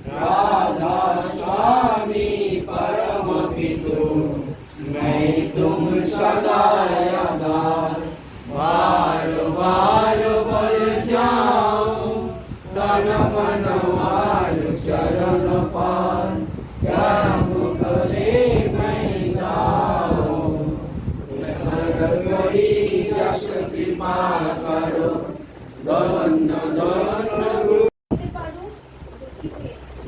राधा स्वामी परम पितु मैं तुम सदा यादार बार बार बोल जाऊं तन मन मार चरण पार क्या मुखले मैं गाऊं करी जस कृपा करो दन दन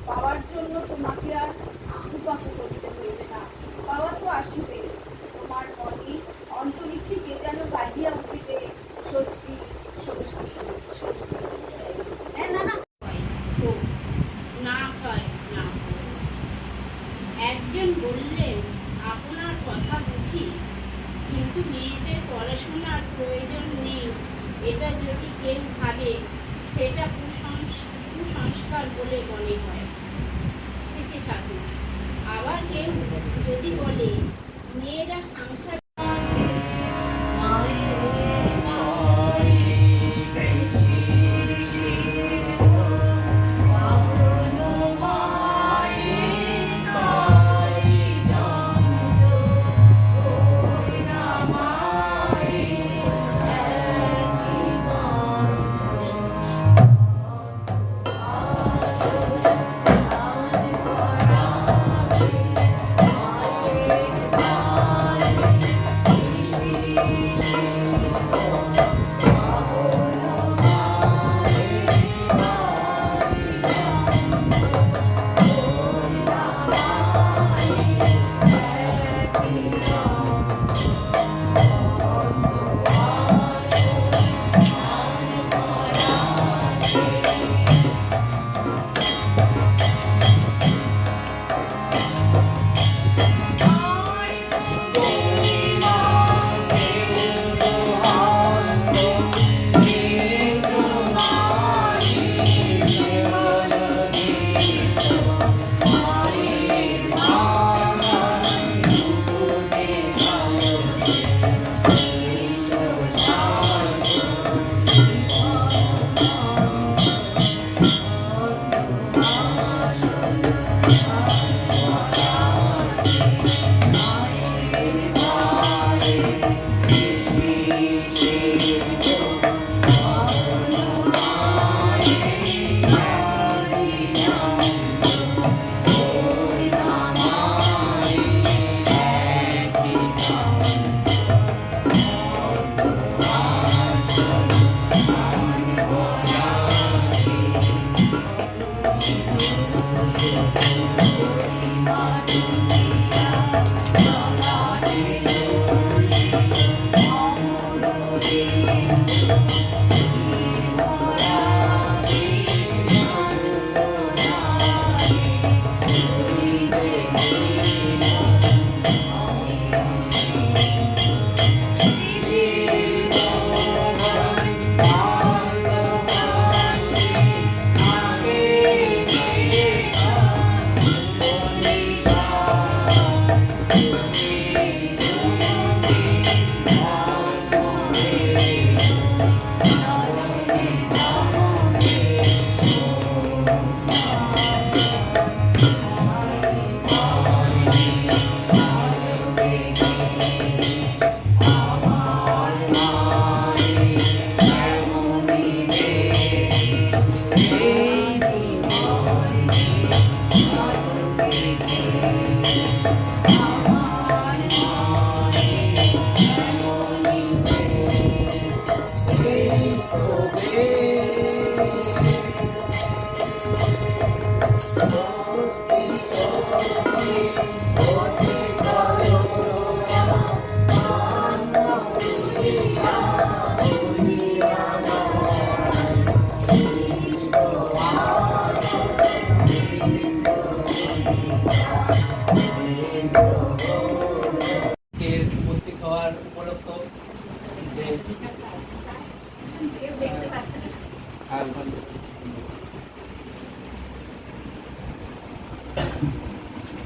পাওয়ার জন্য তোমাকে আর আহুপাহু করতে হইবে না, পাওয়া তো আসিবে। তোমার মনে অন্তরিক্ষে কে যেন গাহিয়া উঠিবে স্বস্তি স্বস্তি স্বস্তি। না না না হয় না। একজন বললেন আপনার কথা বুঝি, কিন্তু মেয়েদের পড়াশোনার প্রয়োজন নেই এটা যদি কেউ ভাবে সেটা কুসংস্কার বলে মনে হয়। শ্রী ঠাকুর। আবার কেউ যদি বলে মেয়েরা সংসার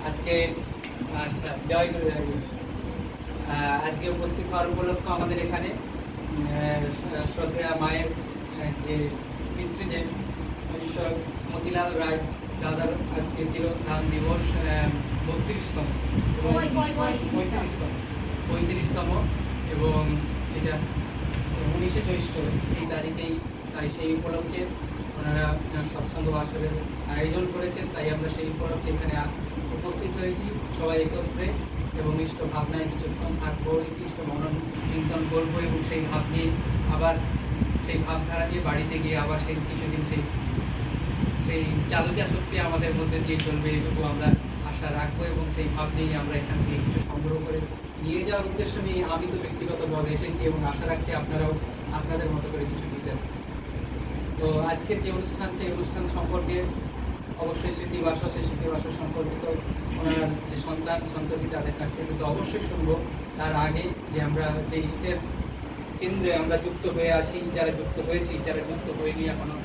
আজকে আচ্ছা জয় গুরু জয় গুরু। আজকে উপস্থিত হওয়ার উপলক্ষ আমাদের এখানে শ্রদ্ধেয়া মায়ের যে পিতৃদেব ঈশ্বর মতিলাল রায় দাদার আজকে তিরোধান দিবস 32তম এবং 35তম এবং এটা 19শে জ্যৈষ্ঠ এই তারিখেই, তাই সেই উপলক্ষে ওনারা সৎসঙ্গ আসরের আয়োজন করেছেন, তাই আমরা সেই উপলক্ষে এখানে উপস্থিত হয়েছি সবাই একত্রে এবং ইষ্ট ভাবনায় কিছুক্ষণ থাকবো, ইষ্ট মনন চিন্তন করবো এবং সেই ভাব নিয়ে আবার সেই ভাবধারা নিয়ে বাড়িতে গিয়ে আবার সেই কিছুদিন সেই চালুকা শক্তি আমাদের মধ্যে দিয়ে চলবে, এটুকু আমরা আশা রাখবো এবং সেই ভাব নিয়ে আমরা এখান থেকে কিছু সংগ্রহ করে নিয়ে যাওয়ার উদ্দেশ্য নিয়ে আমি তো ব্যক্তিগতভাবে এসেছি এবং আশা রাখছি আপনারাও আপনাদের মতো করে কিছু দিতেন। তো আজকের যে অনুষ্ঠান, সেই অনুষ্ঠান সম্পর্কে অবশ্যই স্মৃতিবাসর, সেই স্মৃতিবাসর সম্পর্কিত ওনার যে সন্ততি তাদের কাছ থেকে তো অবশ্যই শুনবো। তার আগে যে আমরা যে ইষ্টের কেন্দ্রে আমরা যুক্ত হয়ে আছি, যারা যুক্ত হয়েছি, যারা যুক্ত হয়নি এখনো,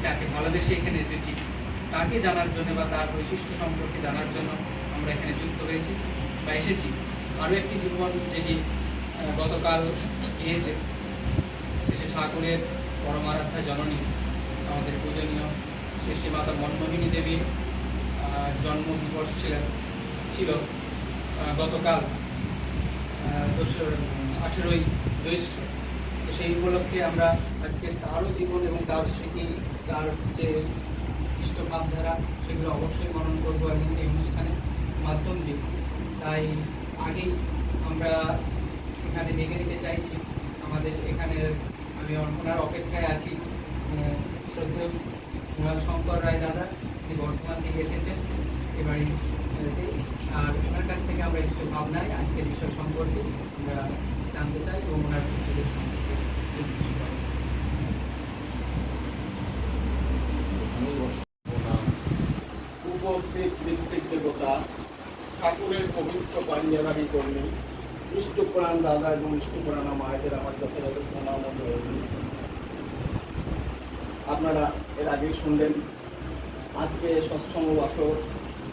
যাকে ভালোবেসে এখানে এসেছি, তাকে জানার জন্য বা তার বৈশিষ্ট্য সম্পর্কে জানার জন্য আমরা এখানে যুক্ত হয়েছি বা এসেছি। আরও একটি জীবন যেটি গতকাল গিয়েছে, শ্রী ঠাকুরের পরমারাধ্যা জননী আমাদের পূজনীয় শ্রী মাতা মনমোহিনী দেবীর জন্ম দিবস ছিল গতকাল 18ই জ্যৈষ্ঠ। তো সেই উপলক্ষে আমরা আজকে তারও জীবন এবং তার স্মৃতি, তার যে ইষ্ট ভাবধারা, সেগুলো অবশ্যই মনন করবো এবং এই অনুষ্ঠানের মাধ্যম দিয়ে। তাই আগেই আমরা এখানে ডেকে নিতে চাইছি আমাদের এখানে, আমি ওনার অপেক্ষায় আছি, শ্রদ্ধেয় শঙ্কর রায় দাদা, তিনি বর্ধমান থেকে এসেছেন এবারে, আর ওনার কাছ থেকে আমরা ইষ্ট ভাবনায় আজকের বিষয় সম্পর্কে আমরা জানতে চাই এবং ওনার সম্পর্কে উপস্থিত ঋত্বিক দেবতা, ঠাকুরের পবিত্র পাঞ্জাবারী কর্মী, ইষ্টপ্রাণ দাদা এবং ইষ্টপ্রাণা মায়েদের আমার যথাযথ প্রণাম ও জয়গুরু। আপনারা এর আগেই শুনলেন আজকে সৎসঙ্গ বাসর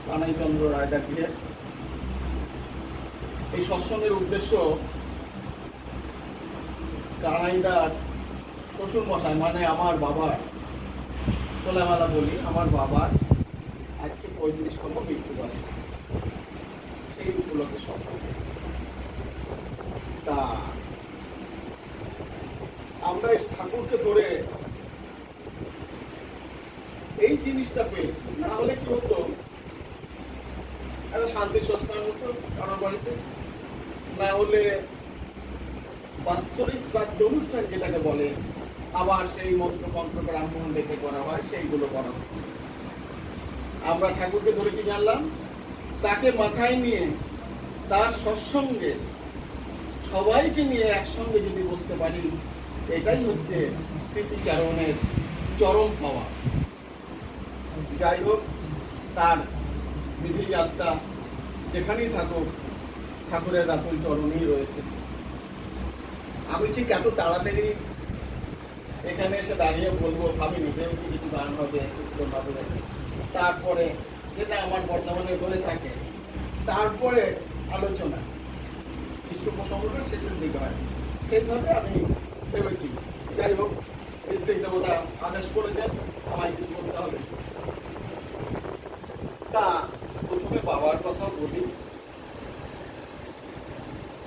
কানাইচন্দ্র রায়দা গৃহে। এই সৎসঙ্গের উদ্দেশ্য কানাইদার শ্বশুর মশাই, মানে আমার বাবার, খোলামেলা বলি, আমার বাবার আজকে 35তম মৃত্যুবার্ষিকী, সেই উপলক্ষে সৎসঙ্গ। তা আমরা ঠাকুরকে ধরে এই জিনিসটা পেয়েছি, না হলে কি হতো, একটা শান্তি সস্তার মতো কারোর বাড়িতে, না হলে বাৎসরিক শ্রাদ্ধ অনুষ্ঠান যেটাকে বলে, আবার সেই মন্ত্রকন্ত্র ব্রাহ্মণ ডেকে করা হয়, সেইগুলো করা হয়। আমরা ঠাকুরকে ধরে কি জানলাম, তাকে মাথায় নিয়ে তার সৎসঙ্গে সবাইকে নিয়ে একসঙ্গে যদি বসতে পারি, এটাই হচ্ছে স্মৃতিচারণের চরম পাওয়া। যাই হোক, তার বিধি যাত্রা যেখানেই থাকুক, ঠাকুরের রাতুল চরণেই রয়েছে। আমি ঠিক এত তাড়াতাড়ি এখানে এসে দাঁড়িয়ে বলবো ভাবিনি, ভেবেছি কিছু গান হবে, কিছু হবে, তারপরে যেটা আমার বর্তমানে বলে থাকে, তারপরে আলোচনা কৃষ্ণ প্রসঙ্গটা শেষের দিকে হয়, সেইভাবে আমি ভেবেছি। যাই হোক, ঋত্বিক দেবতা আদেশ করেছেন আমায় কিছু করতে হবে। তা প্রথমে বাবার কথা বলি।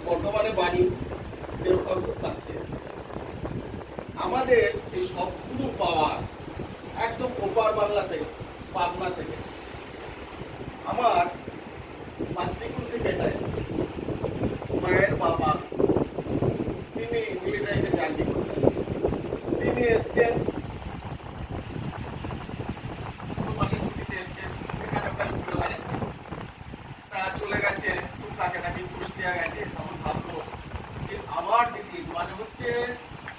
বর্তমানে বাড়ি দেওঘরের কাছে। আমাদের এই সবগুলো পাওয়ার একদম ওপার বাংলা থেকে, পাবনা থেকে। আমার মাতৃকুল থেকে এটা এসেছে। মায়ের বাবা তিনি মিলিটারিতে চাকরি করতেন, তিনি এসছেন, মাসে ছুটিতে এসছেন, এখানে ওখানে ঘুরে বেড়াচ্ছেন। তারা চলে গেছে খুব কাছাকাছি, কুষ্টিয়া গেছে। তখন ভাবলো যে আমার দিদি, মানে হচ্ছে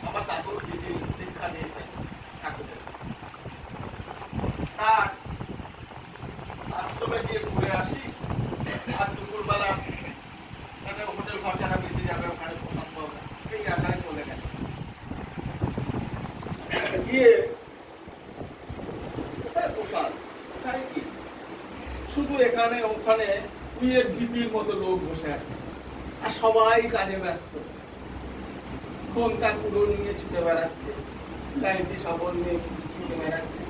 আমার দাদুর দিদি দীক্ষা নিয়েছেন ঠাকুরের, তার আশ্রমে গিয়ে ঘুরে আসি, আর দুপুরবেলা মানে হোটেল খরচাটা বেঁচে যাবে, ওখানে প্রসাদ পাবো, এই আশায় চলে গেছে। গিয়ে এখানে ওখানে বিয়ের ঢিপির মতো লোক বসে আছে, আর সবাই কাজে ব্যস্ত। কোনটা কুড়ো নিয়ে ছুটে বেড়াচ্ছে, গাড়িতে সবল নিয়ে ছুটে বেড়াচ্ছে,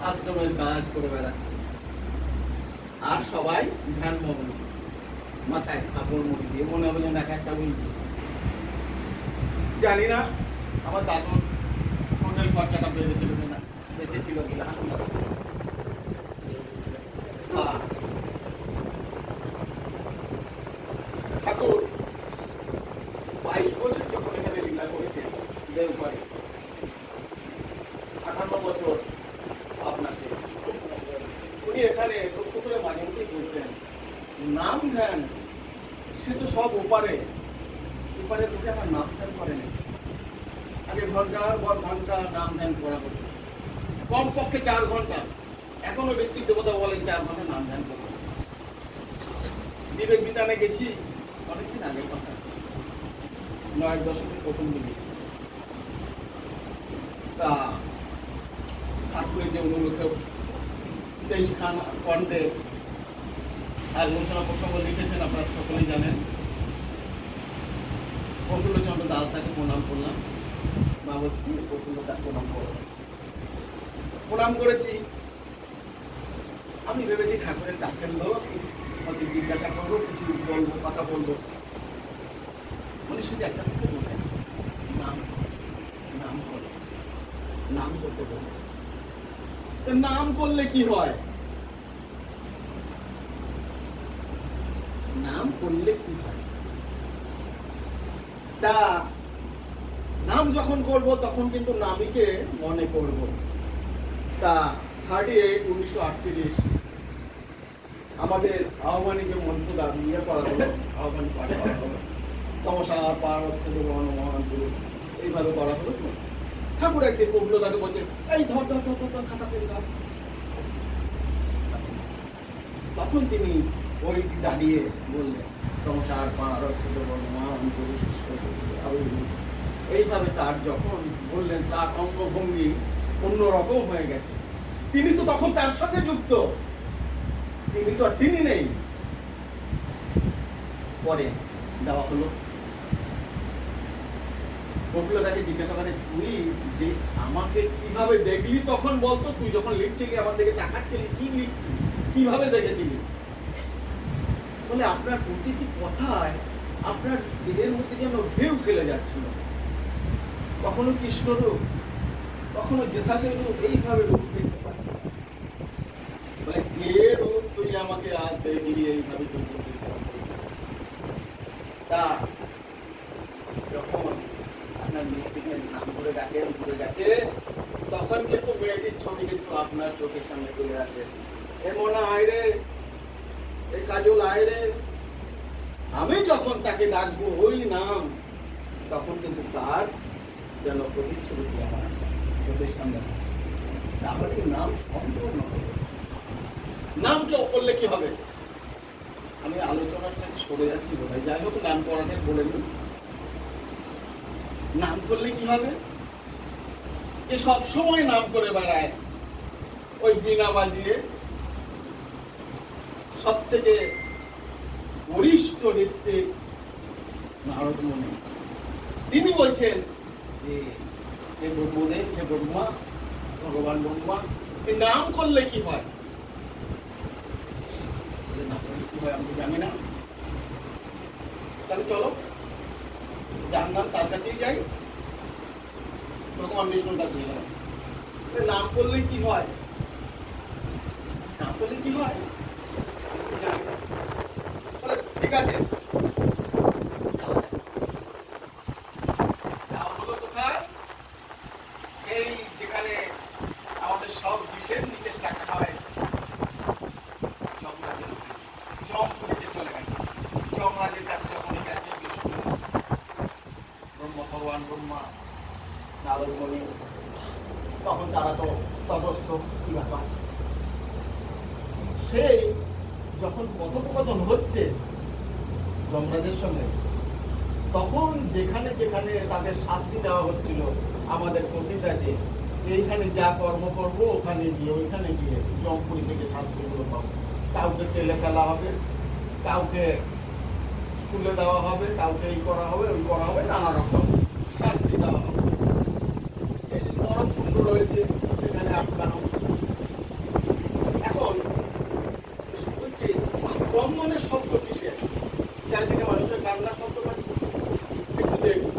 আশ্রমের কাজ করে বেড়াচ্ছে, আর সবাই ধ্যান মগ্ন, মাথায় কাপড় মুড়ি দিয়ে, মনে হবে যেন এক একটা উইল। জানি না আমার দাদুর হোটেল খরচাটা বেড়েছিল কিনা, বেঁচেছিল কিনা। ঠাকুর 22 বছর যখন এখানে লীলা করেছে দেওঘরে, 58 বছর আপনাকে, উনি এখানে লক্ষ্য করে মাঝে মধ্যেই বলতেন, নাম ধ্যান সে তো সব ওপারে, এপারে লোকে আমার নাম ধ্যান করে না। আগে ঘন্টার পর ঘন্টা নাম ধ্যান করা হতো, কমপক্ষে 4 ঘন্টা। এখনো ব্যক্তি দেবতা বলেন 4 ঘন্টা নাম ধ্যান করতে। বিবেক বিতানে গেছি অনেকদিন আগের কথা, 9 দশকের প্রথম দিকে। তা ঠাকুরের যে অনুরোধে 23 খান কণ্ঠে আলোচনা প্রসঙ্গ লিখেছেন, আপনারা সকলেই জানেন। প্রফুল্লচন্দ্র দাস তাকে প্রণাম করলাম, মা বলছি প্রফুল্ল তাকে প্রণাম করলাম, প্রণাম করেছি। আমি ভেবেছি ঠাকুরের কাছের লোক, হয়তো জিজ্ঞাসা করবো, কিছু বলবো, কথা বলবো। উনি শুধু একটা কথা বললেন, নাম নাম করো, নাম করতে বলবো। তো নাম করলে কি হয়? নাম করলে কি হয়? তা নাম যখন করব তখন কিন্তু নামীকে মনে করব। তা 38/1938 আমাদের আহ্বানী যে মন্ত্রটা নিয়ে পড়া হলো, আহ্বানী পাঠ করা হলো, তমসার পার হচ্ছে মহান গুরু, এইভাবে করা হলো। তো ঠাকুর একদিন প্রফুল্লতাকে বলছে, এই ধর ধর ধর ধর খাতা পেন ধর। তখন তিনি ওইটি দাঁড়িয়ে বললেন, তমসার পার হচ্ছে মহান গুরু, এইভাবে তার যখন বললেন, তার অঙ্গভঙ্গি অন্যরকম হয়ে গেছে। তিনি তো তখন তার সঙ্গে যুক্ত, তিনি তো আর তিনি নেই। পরে দেওয়া হলো। প্রফুল্লতাকে জিজ্ঞাসা করে, তুই যে আমাকে কিভাবে দেখলি তখন বলতো, তুই যখন লিখছিলি আমার দিকে তাকাচ্ছিলি, কি লিখছিলি, কিভাবে দেখেছিলি? বলে, আপনার প্রতিটি কথায় আপনার দেহের মধ্যে যেন ঢেউ খেলে যাচ্ছিল, কখনো কৃষ্ণ রূপ, কখনো জেসাসের রূপ, এইভাবে রূপ দেখতে পাচ্ছি। বলে, যে রূপ তুই আমাকে আজ দেখলি, এইভাবে তুই তা যখন আপনার মেয়েটিকে নাম করে ডাকেন, ঘুরে গেছে, তখন কিন্তু মেয়েটির ছবি কিন্তু আপনার চোখের সামনে চলে আসে। এ মোনা আয়রে, এ কাজল আয়রে। আমি যখন তাকে ডাকবো ওই নাম, তখন কিন্তু তার যেন প্রতিচ্ছবিটি আমার চোখের সামনে। তাহলে নাম সম্পূর্ণ হবে। নাম কেউ করলে কি হবে? আমি আলোচনার থেকে সরে যাচ্ছি বোধ হয়, যাই হোক নাম করাটাই বলে নিই। নাম করলে কি হবে? যে সবসময় নাম করে বেড়ায়, ওই বীণা বাজিয়ে, সব থেকে বরিষ্ঠ ঋত্বিক নারদ মুনি, তিনি বলছেন যে হে ব্রহ্মদেব, হে ব্রহ্মা, ভগবান ব্রহ্মা, নাম করলে কি হয়? না করলে কি হয় আমি জানি না। তাহলে চলো যার নাম তার কাছেই যাই, ভগবান বিষ্ণুর কাছে গেলাম। নাম করলে কি হয়? নাম করলে কি হয়? ঠিক আছে, যাওয়া হলো কোথায়? সেই যেখানে আমাদের সব বিশেষ নির্দেশ রাখা হয়, জমপুরীতে চলে গেছে। যমরাজের কাছে যখন গেছে বিষ্ণু, ভগবান ব্রহ্মা, নারদ মুনি, তখন তারা তো তটস্থ, কি ব্যাপার? সেই যখন কথোপকথন হচ্ছে যমরাজের সঙ্গে, তখন যেখানে যেখানে তাদের শাস্তি দেওয়া হচ্ছিল, আমাদের কথিত আছে এইখানে যা কর্ম করবো ওখানে গিয়ে, ওইখানে গিয়ে জমপুরি থেকে শাস্তিগুলো পাবো। কাউকে তেলে ফেলা হবে, কাউকে শুলে দেওয়া হবে, কাউকে এই করা হবে, ওই করা হবে, নানা রকম শাস্তি দেওয়া হবে। সেই যে নরককুণ্ড রয়েছে সেখানে আটকানো। এখন বলছে ব্রহ্মণের শব্দ কিসের? চারিদিকে মানুষের কান্নার শব্দ পাচ্ছে। একটু দেখুন,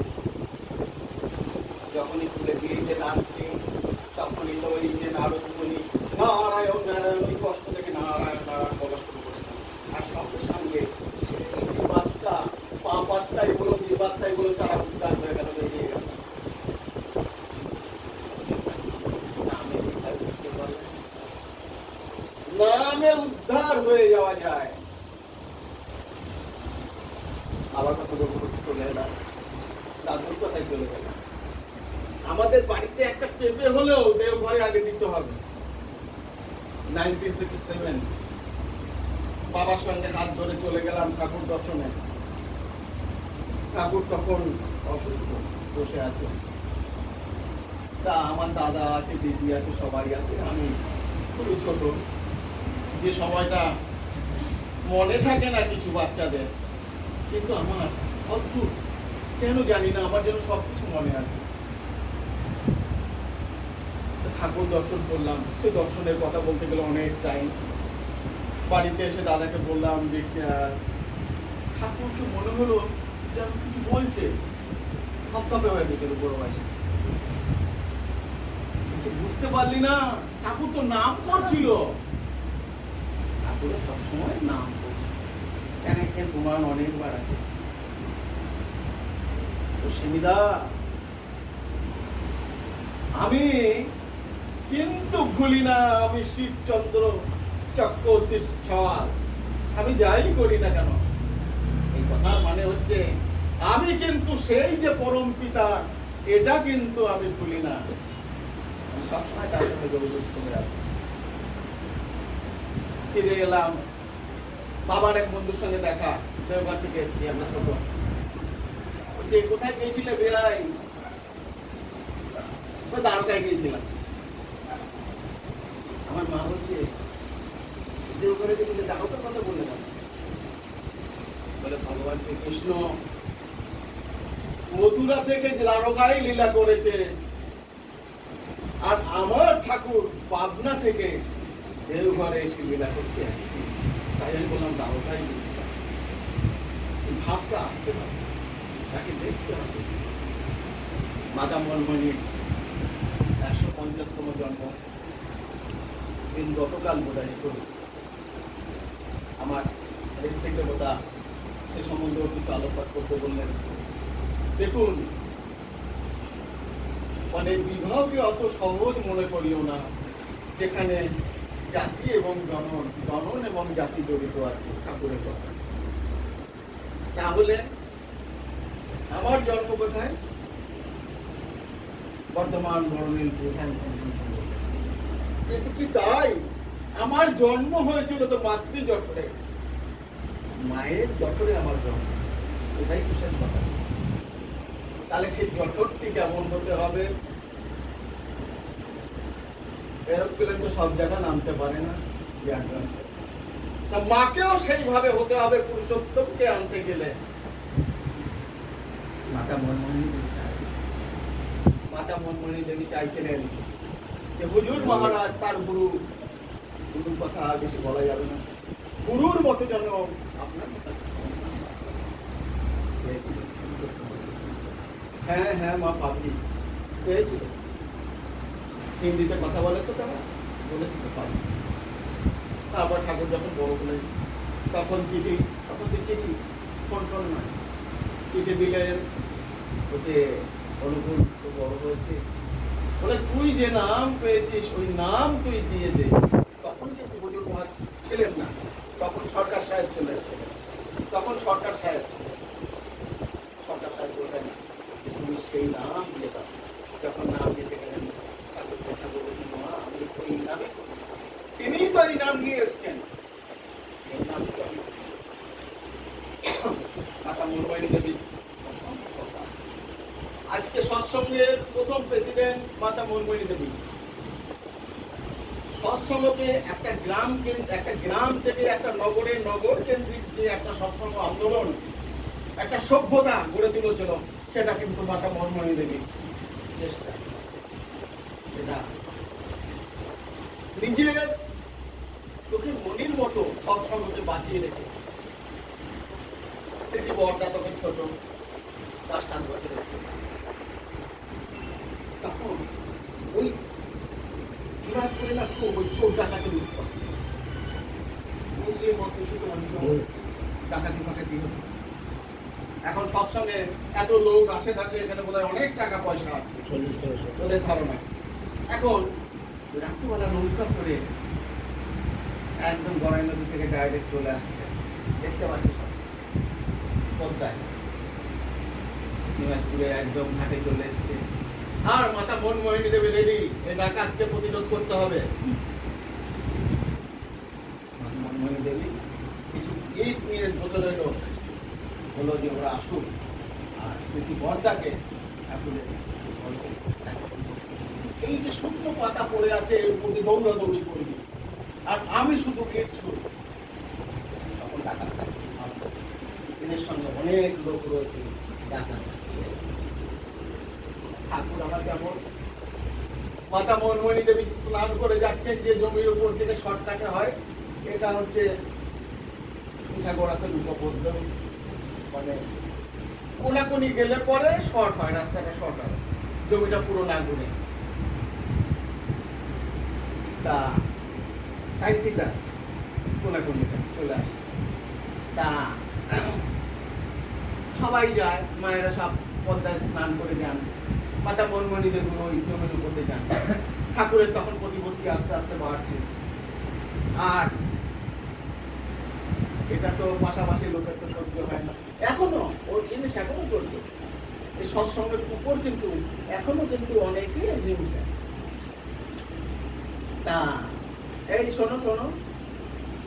যখনই তুলে দিয়েছে রাত্রি, তখনই তো ওই যে নারদ মুনি নারায়ণ নারায়ণ ওই কষ্ট থেকে নারায়ণ নারায়ণ বলা শুরু করেছেন। আর সঙ্গে সঙ্গে সেই জীবাত্মা, পাপাত্মাই বলো জীবাত্মাই বলো, তারা উদ্ধার হয়ে গেল, বেরিয়ে গেল। নামে কোথায় বুঝতে পারলেন? নামে উদ্ধার হয়ে যাওয়া যায়। আবার কথা বলবো, চলে এলাম দাদুর কথায় চলে গেলাম। আমাদের বাড়িতে একটা পেঁপে হলেও দেওঘরে আগে দিতে হবে। 1967 বাবার সঙ্গে হাত ধরে চলে গেলাম ঠাকুর দর্শনে। ঠাকুর তখন অসুস্থ, বসে আছে। তা আমার দাদা আছে, দিদি আছে, সবাই আছে, আমি খুবই ছোট। যে সময়টা মনে থাকে না কিছু বাচ্চাদের, কিন্তু আমার অদ্ভুত কেন জানি না, আমার জন্য সবকিছু মনে আছে। ঠাকুর দর্শন করলাম, সে দর্শনের কথা বলতে গেলে অনেক টাইম। বাড়িতে এসে দাদাকে বললাম যে ঠাকুরকে মনে হলো যেন কিছু বলছে, থপথপে হয়ে গেছিল বড় বয়সে। বুঝতে পারলি না, ঠাকুর তো নাম করছিল। ঠাকুরের সবসময় নাম করছে, কেন এর প্রমাণ অনেকবার আছে। সিমিদা, আমি কিন্তু ভুলি না আমি শিবচন্দ্র চক্রবর্তী ছওয়াল। আমি যাই করি না কেন, এই কথার মানে হচ্ছে আমি কিন্তু সেই যে পরম পিতা, এটা কিন্তু আমি ভুলি না। আমি সবসময় তার সঙ্গে যোগাযোগ করে আছি। ফিরে এলাম, বাবার এক বন্ধুর সঙ্গে দেখা, দেওঘর থেকে এসেছি, আমরা ছোট। বলছে কোথায় গিয়েছিলে বেড়াই? দ্বারকায় গিয়েছিলাম। আমার মা বলছে দেওঘরে গেছিলে, দ্বারকার কথা বললে না? বলে ভগবান শ্রীকৃষ্ণ মথুরা থেকে দ্বারকায় লীলা করেছে, আর আমার ঠাকুর পাবনা থেকে দেওঘরে এসে লীলা করছে। তাই আমি বললাম দ্বারকায় গিয়েছিলাম। এই ভাবটা আসতে হবে, তাকে দেখতে হবে। মাতা মনমণির 150তম জন্ম দিন গতকাল বোধহয় করি। আমার ছেলের থেকে বোধা সে সম্বন্ধেও কিছু আলোকপাত করতে বললেন। দেখুন, মানে বিবাহকে অত সহজ মনে করিও না, যেখানে জাতি এবং জনন এবং জাতি জড়িত আছে ঠাকুরের কথা। তাহলে আমার জন্ম কোথায়? বর্তমান বর্ণিলপুর। কিন্তু কি তাই? আমার জন্ম হয়েছিল তো মাতৃ জঠরে, মায়ের জঠরে আমার জন্ম। এটাই তো শেষ কথা। তাহলে সেই জঠরটি কেমন হতে হবে? এরোপ্লেন তো সব জায়গায় নামতে পারে না, মাকেও সেইভাবে হতে হবে। পুরুষোত্তমকে আনতে গেলে মাতা মনমণি দেবী চাইছিলেন যে হুজুর মহারাজ তার গুরুর কথা বেশি বলা যাবে না, গুরুর মতো যেন আপনার হ্যাঁ হ্যাঁ মা পাবলি পেয়েছিল। হিন্দিতে কথা বলে তো তারা, বলেছিল পাবলি। তারপর ঠাকুর যখন বড় হলেন তখন চিঠি, তখন তো চিঠি ফোন ফোন নয়, চিঠি দিলেন। বলছে অনুকূল তো বড় হয়েছে, বলে তুই যে নাম পেয়েছিস ওই নাম তুই দিয়ে দে। তখন কিন্তু হুজুর মহারাজ ছিলেন না, তখন সরকার সাহেব চলে এসেছিলেন। তখন সরকার সাহেব ছিলেন। সরকার সাহেব বললেন তুমি সেই নাম দিয়ে দাও। যখন নাম দিতে গেলেন ঠাকুর বলছেন মা আমি তো এই নামে, তিনিই তো এই নাম নিয়ে এসছেন। এই নাম তো আমি মাতা মনমণি দেবী। আজকে সৎসঙ্গের প্রথম প্রেসিডেন্ট মাতা মনমণি দেবী। সৎসঙ্গ সৎসঙ্গকে একটা গ্রাম থেকে একটা নগর কেন্দ্রিক যে একটা সৎসঙ্গ আন্দোলন, একটা সভ্যতা গড়ে তুলেছিল, সেটা কিন্তু মাতা মোহনমণি দেবী চেষ্টা, সেটা নিজের চোখের মনির মতো সৎসঙ্গকে বাঁচিয়ে রেখে শ্রী বরদা তখন ছোট, 5-7 বছরের ছিল। তখন ওই বিরাট করে না খুব ওই চোর ডাকাতির উৎপাদ, মুসলিম অধ্যুষিত অঞ্চল, ডাকাতি ফাকাতি হতো। এখন সৎসঙ্গে এত লোক আসে টাসে, এখানে বোধহয় অনেক টাকা পয়সা আছে ওদের ধারণা। এখন রাত্রিবেলা নৌকা করে একদম গড়াই নদী থেকে ডাইরেক্ট চলে আসছে, দেখতে পাচ্ছি সব পদ্মায়, নিমাজপুরে একদম ঘাটে চলে এসছে। আর মাতা মোহনমোহিনী দেবী রেডি, এই ডাকাতকে প্রতিরোধ করতে হবে। মাতা মোহনমোহিনী দেবী কিছু ইট নিয়ে বসে রইল, বললো যে ওরা আসুক, আর স্মৃতি বরদাকে এই যে শুকনো পাতা পড়ে আছে এর উপর দিয়ে দৌড়াদৌড়ি করবি, আর আমি শুধু ইট ছুড়ব। তখন ডাকাত থাকে, এদের সঙ্গে অনেক লোক রয়েছে, ডাকাত ঠাকুর আমার যেমন মাতা মোহনমণি দেবী স্নান করে যাচ্ছেন যে জমির উপর থেকে শর্টকাটে হয়, এটা হচ্ছে পিথাগোরাসের উপপাদ্য, মানে কোনাকুনি গেলে পরে শর্ট হয়, রাস্তাটা শর্ট হয়, জমিটা পুরো না ঘুরে। তা সাইন থিটা কোনাকুনিটা চলে আসে। তা সবাই যায়, মায়েরা সব পদ্মায় স্নান করে যান, মাতা মোহনমণি দেবী ওই জমির উপর দিয়ে যান। ঠাকুরের তখন প্রতিপত্তি আস্তে আস্তে বাড়ছে, আর এটা তো পাশাপাশি লোকের তো সহ্য হয় না। এখনো ওর জিনিস এখনো চলছে, এই সৎসঙ্গের উপর কিন্তু এখনো কিন্তু অনেকেই জিনিস। তা এই শোনো শোনো,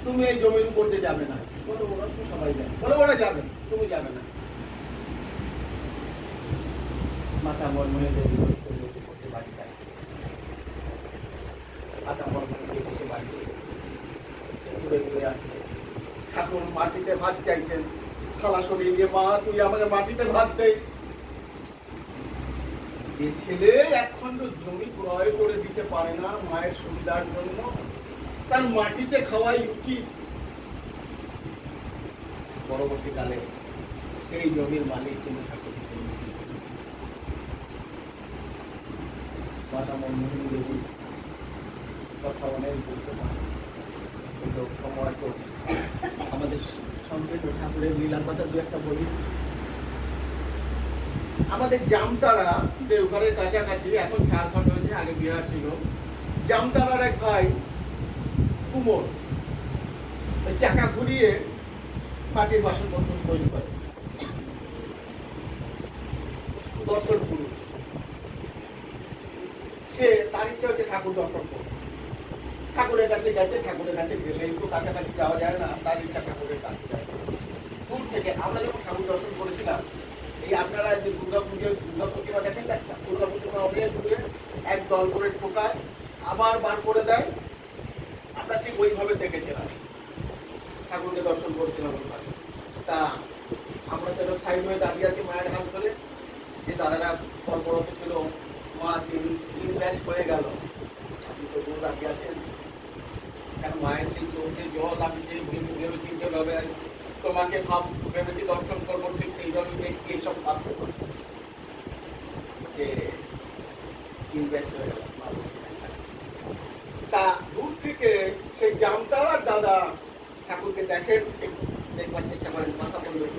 তুমি এই জমির উপর দিয়ে যাবে না। বলো ওরা তো সবাই যাবে, বলো ওরা যাবে, তুমি যাবে না। মাতা মোহনমণি দেবী বাড়িতে মাতা মোহনমণি দেবী সে বাড়িতে ঘুরে ঘুরে আসছে। ঠাকুর মাটিতে ভাত চাইছেন, থালা সরিয়ে দিয়ে, মা তুই আমাকে মাটিতে ভাত দে। যে ছেলে একখণ্ড জমি ক্রয় করে দিতে পারে না মায়ের সুবিধার জন্য, তার মাটিতে খাওয়াই উচিত। পরবর্তীকালে সেই জমির মালিক কিন্তু ঠাকুর। মাতা মোহনমণি দেবী কথা অনেক বলতে পারে, কিন্তু সময় তো আমাদের সম্পূর্ণ ঠাকুরের লীলার কথা দু একটা বলি। আমাদের জামতারা দেওঘরের কাছাকাছি, এখন ঝাড়খণ্ড হয়েছে, আগে বিহার ছিল। জামতারার এক ভাই কুমোর চাকা ঘুরিয়ে মাটির বাসনপত্র তৈরি করে, দর্শন পুরুষ। সে তার ইচ্ছা হচ্ছে ঠাকুর দর্শন করবে, ঠাকুরের কাছে গেছে, ঠাকুরের কাছে গেলেই তো কাছাকাছি যাওয়া যায় না, তার ইচ্ছা ঠাকুরের কাছে যায়। দূর থেকে আমরা যখন ঠাকুর দর্শন করেছিলাম, এই আপনারা যে দুর্গা প্রতিমা দেখেন, দুর্গা প্রতিমা অনেক দূরে এক দল করে ঠোকায়, আবার বার করে দেয়, আমরা ঠিক ওইভাবে দেখেছিলাম, ঠাকুরকে দর্শন করেছিলাম ওইভাবে। তা আমরা যেন সাইড হয়ে দাঁড়িয়ে আছি মায়ের হাত ধরে, যে দাদারা কর্মরত ছিল, মা তিন ব্যাচ হয়ে গেল, আপনি তো দূর দাঁড়িয়ে আছেন। কারণ মায়ের সেই চোখে জল, আমি যে ভেবেছি যেভাবে তোমাকে ভেবেছি দর্শন করবো, ঠিক এইভাবে দেখছি, এইসব ভাবতে পারি যে তিন ব্যাচ হয়ে গেল। তা দূর থেকে সেই জামতারার দাদা ঠাকুরকে দেখেন, দেখবার চেষ্টা করেন, কথা বলবেন,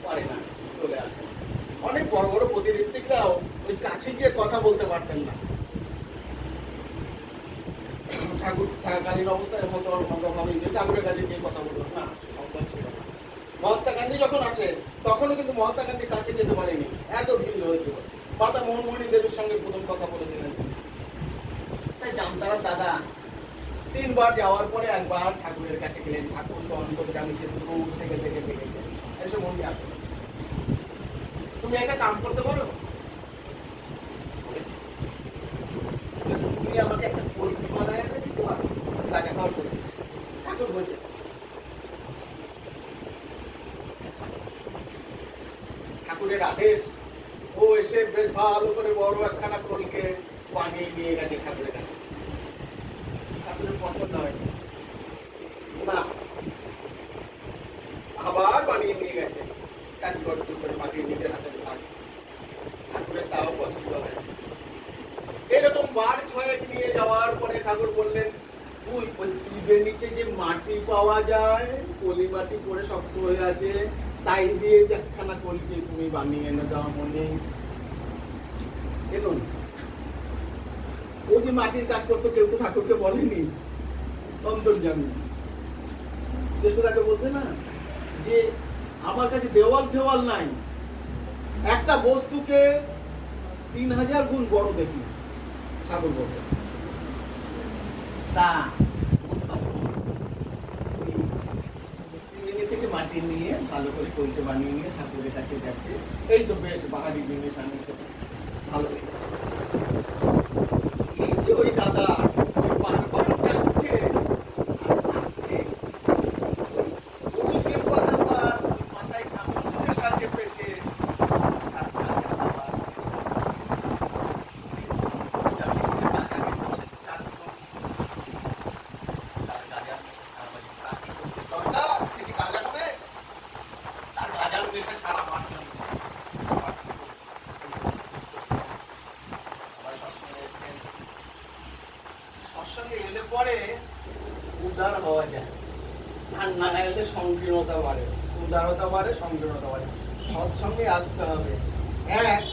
পারে না, চলে আসেন। অনেক বড় বড় প্রতিনিধিরাও ওই কাছে গিয়ে কথা বলতে পারতেন না। ঠাকুর থাকাকালীন অবস্থায় হয়তো আমরা ভাবি যে ঠাকুরের কাছে গিয়ে কথা বলবো না, সম্ভব ছিল না। মহাত্মা গান্ধী যখন আসে তখনও কিন্তু মহাত্মা গান্ধী কাছে যেতে পারেনি, এত ভিড় হয়েছিল। মাতা মোহনমণি দেবীর সঙ্গে প্রথম কথা বলেছিলেন। তাই জামতারার দাদা 3 বার যাওয়ার পরে একবার ঠাকুরের কাছে গেলেন। ঠাকুর তো অন্তর্যামী, সে দূর থেকে দেখে দেখেছেন, এসে মন্দির আসে, তুমি একটা কাম করতে পারো, তুমি আমাকে একটা কলকি বানায় আদেশ, ও এসে বেশ ভালো করে বড় একখানা কলকে বানিয়ে নিয়ে গেছে ঠাকুরের কাছে। ঠাকুরের পছন্দ হয়নি, না আবার বানিয়ে নিয়ে গেছে কাজ করতে করে মাটিয়ে নিজের হাতে ভাগ। ঠাকুরের তাও পছন্দ হয়। এরকম বার ছয়েক নিয়ে যাওয়ার পরে ঠাকুর বললেন, ওই ত্রিবেণীতে যে মাটি পাওয়া যায়, পলি মাটি পরে শক্ত হয়ে আছে, তাই দিয়ে একখানা কলকে তুমি বানিয়ে এনে দাও মনে। দেখুন, ও যে মাটির কাজ করতো কেউ তো ঠাকুরকে বলেনি, অন্তর্যামী কেউ তো তাকে বলতে না যে আমার কাছে দেওয়াল ফেওয়াল নাই, একটা বস্তুকে 3000 গুণ বড় দেখি, ঠাকুর বলতে। তা থেকে মাটি নিয়ে ভালো করে কলকে বানিয়ে নিয়ে ঠাকুরের কাছে যাচ্ছে। এই তো বেশ বাঙালি জিনিস, আমি ভালো লেগেছে। এই যে ওই দাদা ওই বারবার যাচ্ছে আর আসছে, ওদিকে বারবার মাথায় কাপড় নেশা চেপেছে, আর কাজে আবার সৎসঙ্গে এলে পরে উদার হওয়া যায়, আর না এলে সংকীর্ণতা বাড়ে। উদারতা বাড়ে, সংকীর্ণতা বাড়ে। সৎসঙ্গে আসতে হবে। এক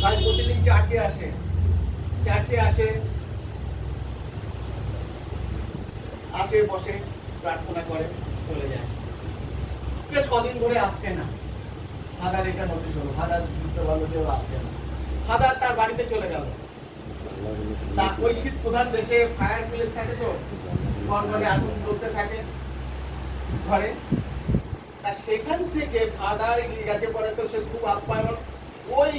ভাই প্রতিদিন চার্চে আসে, আসে বসে প্রার্থনা করে চলে যায়। বেশ কদিন ধরে আসছে না। ফাদার এটা নোটিশ হলো, ফাদার বুঝতে পারলো যে ও আসছে না। ফাদার তার বাড়িতে চলে গেল। তা ওই শীত প্রধান দেশে ফায়ার প্লেস থাকে, তো ঘরে আগুন জ্বলতে থাকে ঘরে। তা সেখান থেকে ফাদার গেছে পরে, তো সে খুব আপ্যায়ন, ওই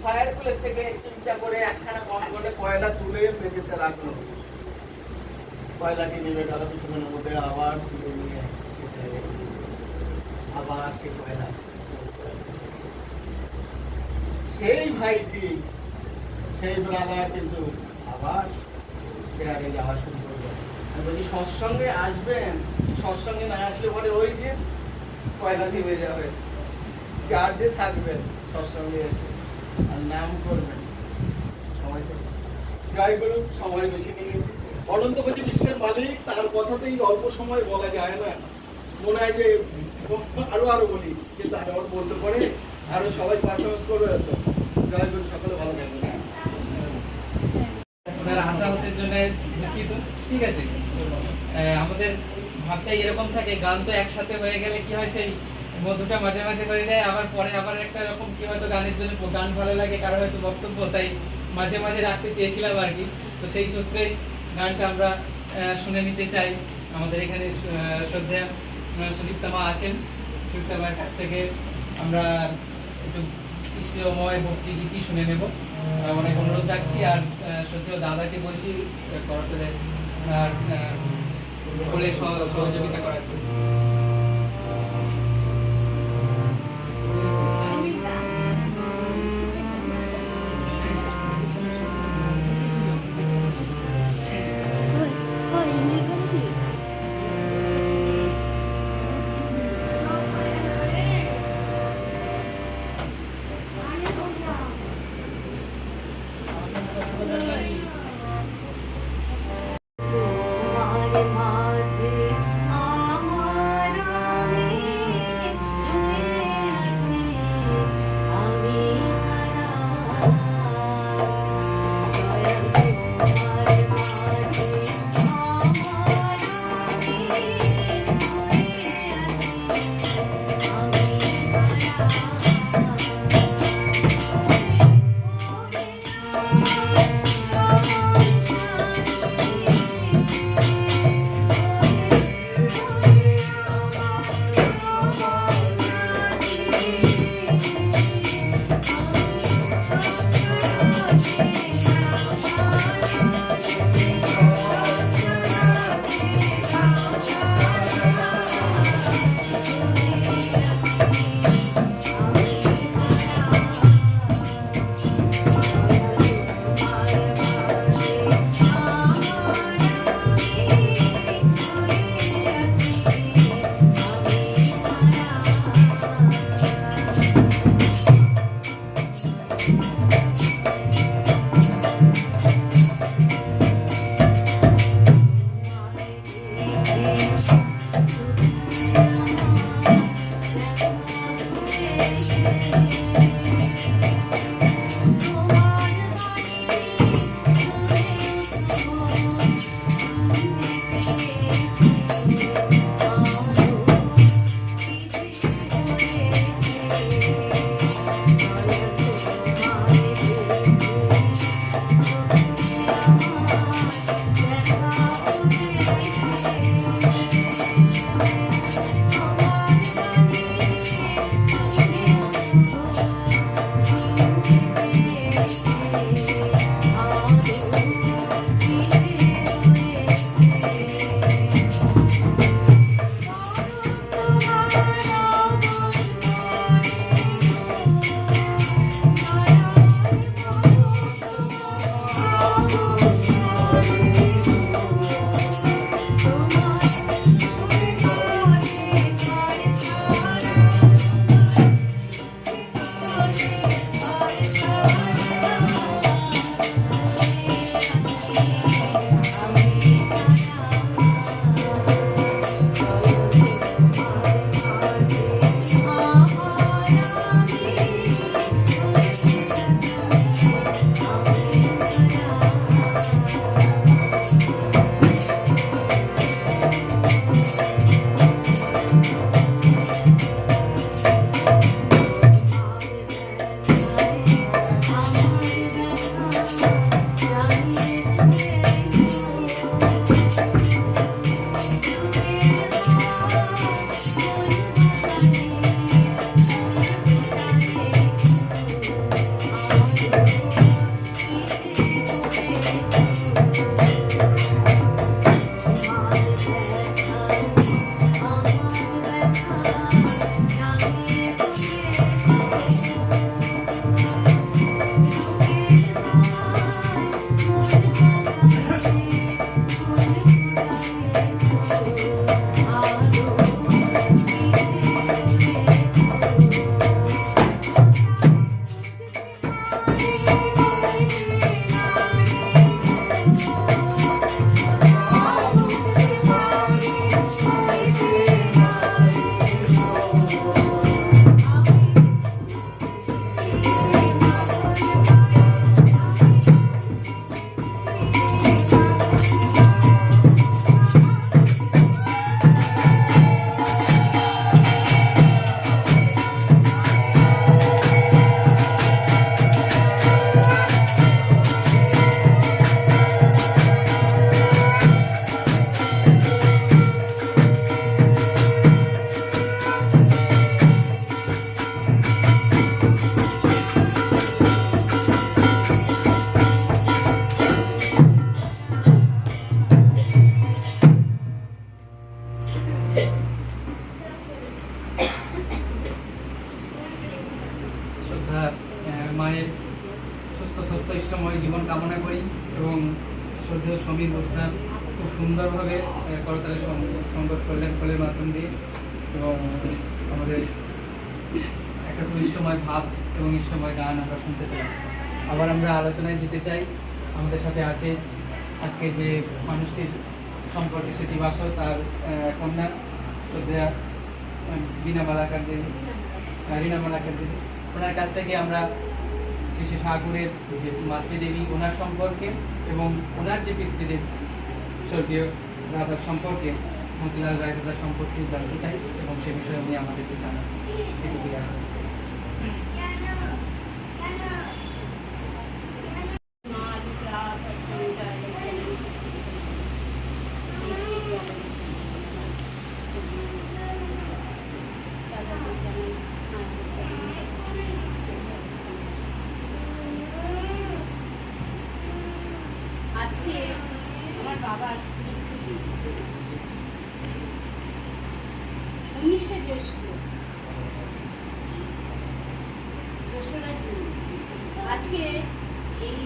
ফায়ার প্লেস থেকে চিন্তা করে একখানা কম করে কয়লা তুলে মেঝেতে রাখলো। কয়লাটি নেমে গেল কিছুক্ষণের মধ্যে, আবার তুলে নিয়ে আবার সে কয়লা। সেই ভাইটি, সেই ব্রাদার কিন্তু আবার ফেরারে যাওয়া শুরু করবে। আমি বলছি সৎসঙ্গে আসবেন, সৎসঙ্গে না আসলে পরে ওই যে কয়লা নিভে যাবে। চার্জে থাকবেন সৎসঙ্গে এসে, আর নাম করবেন। সময় শেষ। যাই বলুন, সময় বেশি নিয়েছি। অনন্তপতি বিশ্বের মালিক, তার কথাতেই অল্প সময় বলা যায় না। মনে হয় যে আরো বলি, কিন্তু আরো বলতে পারে, আরো সবাই পারফরমেন্স করবে। তো জয় গুরু, সকলে ভালো থাকবেন। ওনারা আশাহতের জন্য দুঃখিত, ঠিক আছে। আমাদের ভাবটা এরকম থাকে, গান তো একসাথে হয়ে গেলে কি হয়, সেই মধুটা মাঝে মাঝে হয়ে যায়, আবার পরে আবার একটা রকম কি হয়তো গানের জন্য গান ভালো লাগে, কারো হয়তো বক্তব্য, তাই মাঝে মাঝে রাখতে চেয়েছিলাম আর কি। তো সেই সূত্রেই গানটা আমরা শুনে নিতে চাই। আমাদের এখানে শ্রদ্ধেয় সুদীপ্তা মা আছেন, সুদীপ্তা মায়ের কাছ থেকে আমরা একটু কৃষ্ণময় ভক্তি গীতি শুনে নেব, অনেক অনুরোধ রাখছি। আর শ্রদ্ধেয় দাদাকে বলছি করতে আর বলে সহযোগিতা করার জন্য। শ্রদ্ধা মায়ের সুস্থ সুস্থ ইষ্টময় জীবন কামনা করি এবং শ্রদ্ধেয় সমীর ঘোষণা খুব সুন্দরভাবে করতালে সংগত করলেন ফলের মাধ্যম দিয়ে এবং আমাদের একটা খুব ইষ্টময় ভাব এবং ইষ্টময় গান আমরা শুনতে পেলাম। আবার আমরা আলোচনায় দিতে চাই, আমাদের সাথে আছে আজকে যে মানুষটির সম্পর্কে স্মৃতিবাসল তার কন্যা শ্রদ্ধেয়া রীনা মালাকার দেবী। ওনার কাছ থেকে আমরা শ্রী শ্রী ঠাকুরের যে মাতৃদেবী ওনার সম্পর্কে এবং ওনার যে পিতৃদেব স্বর্গীয় রাধার সম্পর্কে মতিলাল রায় দাদার সম্পর্কে জানতে চাই এবং সে বিষয়ে উনি আমাদেরকে জানান। এটুকুই আশা করছি। আজকে আমার বাবার 19শে জ্যৈষ্ঠ, দোসরা জুন। আজকে এই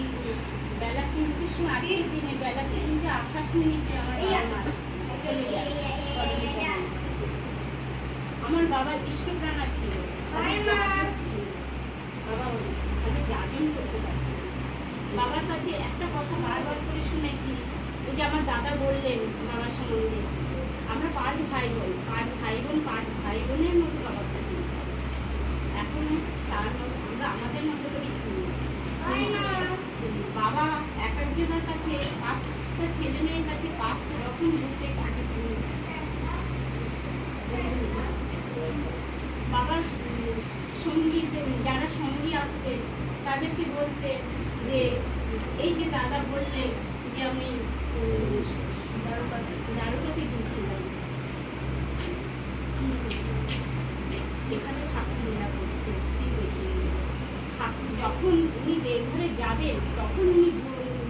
বেলা 3টের সময়, আজকের দিনে বেলা 3:28 আমার বাবা চলে যায়। আমার বাবা ইষ্টপ্রাণা ছিল, বাবা আমি যাজন করতে পারতাম। বাবার কাছে একটা কথা বারবার করে শুনেছি, ওই যে আমার দাদা বললেন বাবার সম্বন্ধে, আমরা 5 ভাই বোন, 5 ভাই বোনের মতো বাবার কাছে। এখন তার মতো আমরা আমাদের মতো করে চিনি। বাবা এক একজনের কাছে 5টা ছেলে মেয়ের কাছে 5 রকম ঘুরতে কাটে। বাবার সঙ্গী যারা সঙ্গী আসতেন তাদেরকে বলতে যে এই যে দাদা বললেন যে আমি দ্বারকাতে গিয়েছিলাম, সেখানে ঠাকুর লীলা করছে, ঠাকুর যখন উনি দেবঘরে যাবেন তখন উনি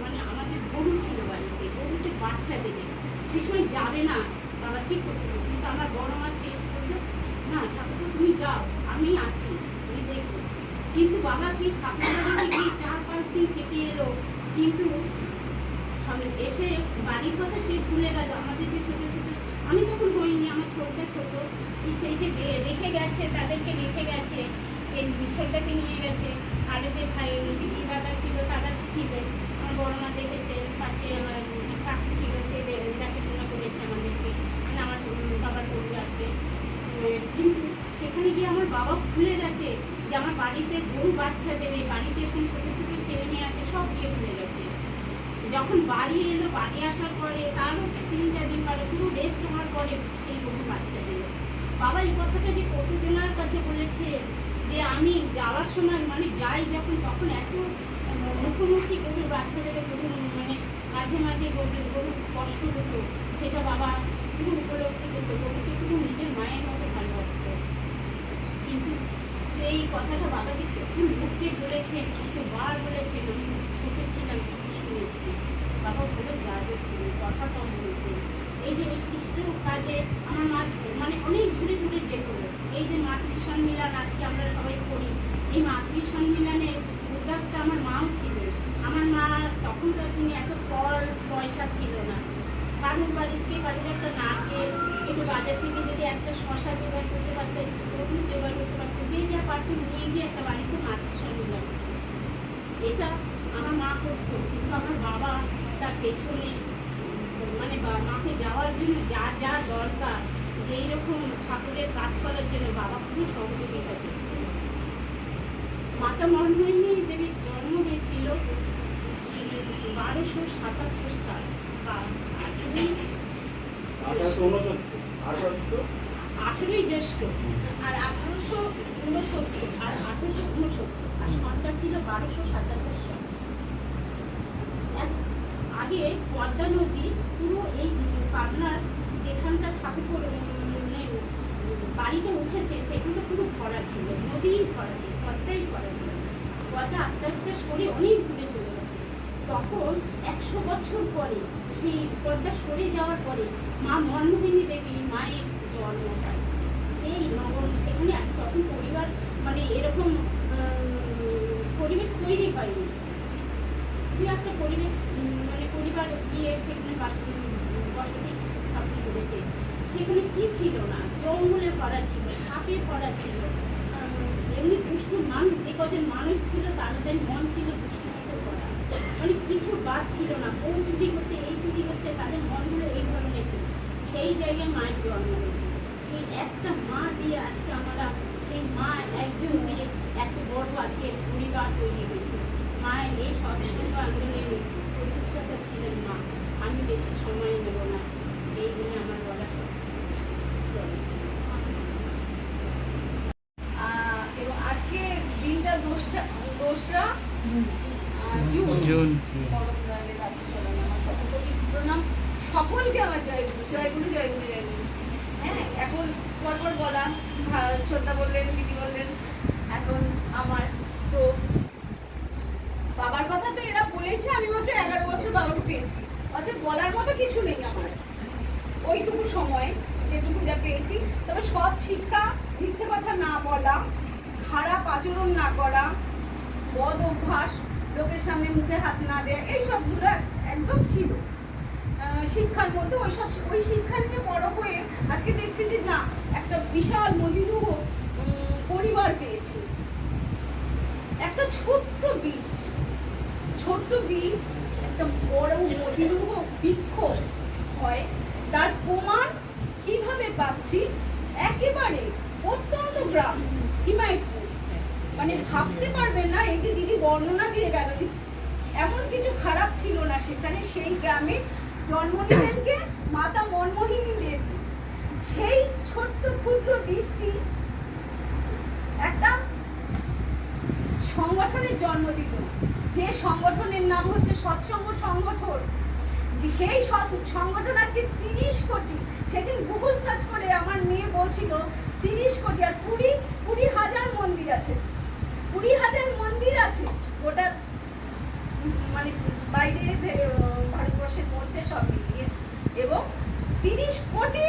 মানে আমাদের গরু ছিল বাড়িতে, গরুতে বাচ্চা দেবে, সে সময় যাবে না বাবা ঠিক করছিল। কিন্তু আমার বড় মা শেষ করছে, না ঠাকুর তুমি যাও, আমি আছি, আমি দেখবো। কিন্তু বাবা সেই ঠাকুর 4-5 দিন থেকে এলো, কিন্তু এসে বাড়ির কথা সে ভুলে গেল। আমাদের যে ছোট ছোট, আমি তখন হইনি, আমার ছোটটা ছোট, সেইকে রেখে গেছে, তাদেরকে রেখে গেছে, এই ছোটটাকে নিয়ে গেছে। আরও যে ভাই দিদি দাদা ছিল তারা ছিলেন, আমার বড় মা দেখেছেন, পাশে বাড়িতে গরু বাচ্চা দেবে, বাড়িতে এখন ছোট ছোট ছেলে মেয়ে আছে, সব বিয়ে হয়ে গেছে। যখন বাড়ি এলো, বাড়ি আসার পরে তারও 3-4 দিন পরে পুরো রেস্ট হওয়ার পরে সেই গরু বাচ্চা দিল। বাবা এই কথাটা যে কতজনের কাছে বলেছে যে আমি যাওয়ার সময় মানে যাই যখন, তখন এত মুখোমুখি গরুর বাচ্চা দেবে, গরু মানে মাঝে মাঝে গরু কষ্ট হতো, সেটা বাবা পুরো উপলব্ধি করতো, গরুকে পুরো নিজের মায়ের মতো ভালোবাসত। কিন্তু সেই কথাটা বাবা যে কখন মুখে বলেছেন, কতবার বলেছেন, আমি ছোট ছিলাম শুনেছি। বাবা বলে যা হচ্ছিল কথা কম বলতো। এই যে কৃষ্ণ কাজে আমার মা মানে অনেক দূরে দূরে যেত। এই যে মাতৃ সম্মিলন আজকে আমরা সবাই করি, এই মাতৃ সম্মিলনে উদ্যোক্তা আমার মাও ছিলেন। আমার মা তখনকার দিনে এত পয়সা ছিল না, কারোর বাড়িতে কারোর একটা না খেয়ে একটু বাজার থেকে যদি একটা শশা জোগাড় করতে পারতো, একটু তরমুজ জোগাড় করতে পারতো, যে যা পারতো নিয়ে গিয়ে একটা বাড়িতে মাতৃ সম্মিলন। এটা আমার মা করতো, কিন্তু আমার বাবা তার পেছনে মানে মাকে যাওয়ার জন্য যা যা দরকার, যেই রকম ঠাকুরের কাজ করার জন্য বাবা পুরো সহযোগিতা করত। মাতা মনোময়ী দেবীর জন্ম হয়েছিল 1277 সাল, 18ই জ্যৈষ্ঠ, আর 1869 আর 1869, আর সনটা ছিল 1277 সাল। আগে পদ্মা নদী পুরো এই পাবনার যেখানটা ঠাকুর মানে বাড়িতে উঠেছে সেখানটা পুরো ভরা ছিল, নদীই ভরা ছিল, পদ্মাই ভরা ছিল। পদ্মা আস্তে আস্তে সরে অনেক দূরে চলে গেছে। তখন 100 বছর পরে সেই পদ্মা সরে যাওয়ার পরে মা মনমোহিনী দেবী মায়ের জন্ম পায় সেই নগর। সেখানে তখন পরিবার মানে এরকম পরিবেশ তৈরি হয়নি, যে একটা পরিবেশ মানে পরিবার গিয়ে সেখানে বসতি স্থাপন করেছে। সেখানে কি ছিল না, জঙ্গলে ভরা ছিল, সাপে ভরা ছিল, এমনি দুষ্টু মানুষ, যে কজন মানুষ ছিল তাদের মন ছিল দুষ্টু মতো করা, মানে কিছু বাদ ছিল না। বউ চুরি করতে, এই চুরি করতে, তাদের মনগুলো এই ধরনের ছিল। সেই জায়গায় মায়ের জন্ম হয়েছে। সেই একটা মা দিয়ে আজকে আমরা, সেই মা একজন দিয়ে এত বড় আজকে পরিবার তৈরি হয়েছে। মায়ের এই সৎসঙ্গ আন্দোলনের প্রতিষ্ঠাতা ছিলেন মা। আমি বেশি সময় নেব না, এইগুলি আমার বলা। এবং আজকে দিনটা 2রা জুন। প্রণাম সকলকে আমার জয়গুরু জয়গুরু জয়গুরু জয়গুরু। হ্যাঁ, এখন পরপর বলা, শ্রদ্ধা বললেন, দিদি বললেন, এখন আমার তো বাবার কথা তো এরা বলেছে। আমি মাত্র 11 বছর বাবাকে পেয়েছি, অর্থাৎ বলার মতো কিছু নেই আমার ওইটুকু সময় যেটুকু যা পেয়েছি। তবে সৎ শিক্ষা, মিথ্যে কথা না বলা, খারাপ আচরণ না করা, বদ অভ্যাস, লোকের সামনে মুখে হাত না দেয়া, এই সবগুলো একদম ছিল শিক্ষার মধ্যে। ওই শিক্ষা নিয়ে বড় হয়ে আজকে দেখছি যে না, একটা বিশাল মহিরুহ পরিবার পেয়েছি। একটা ছোট্ট বীজ একটা বড় মহিরুহ বৃক্ষ হয়। তার প্রমাণ কিভাবে পাচ্ছি? একেবারে অত্যন্ত গ্রাম হিমায়তপুর, মানে ভাবতে পারবেন না। এই যে দিদি বর্ণনা দিয়ে গেল যে এমন কিছু খারাপ ছিল না সেখানে, সেই গ্রামে জন্ম নিলেন কে? মাতা মনমোহিনী দেবী। সেই ছোট্ট ক্ষুদ্র বীজটি একটা সংগঠনের জন্ম দিল, যে সংগঠনের নাম হচ্ছে সৎসঙ্গ সংগঠন। সেই সংগঠন আজকে 30 কোটি। সেদিন গুগল সার্চ করে আমার মেয়ে বলছিল 30 কোটি, আর 20,000 মন্দির আছে। 20,000 মন্দির আছে গোটা মানে বাইরে ভারতবর্ষের মধ্যে সব মিলিয়ে, এবং 30 কোটি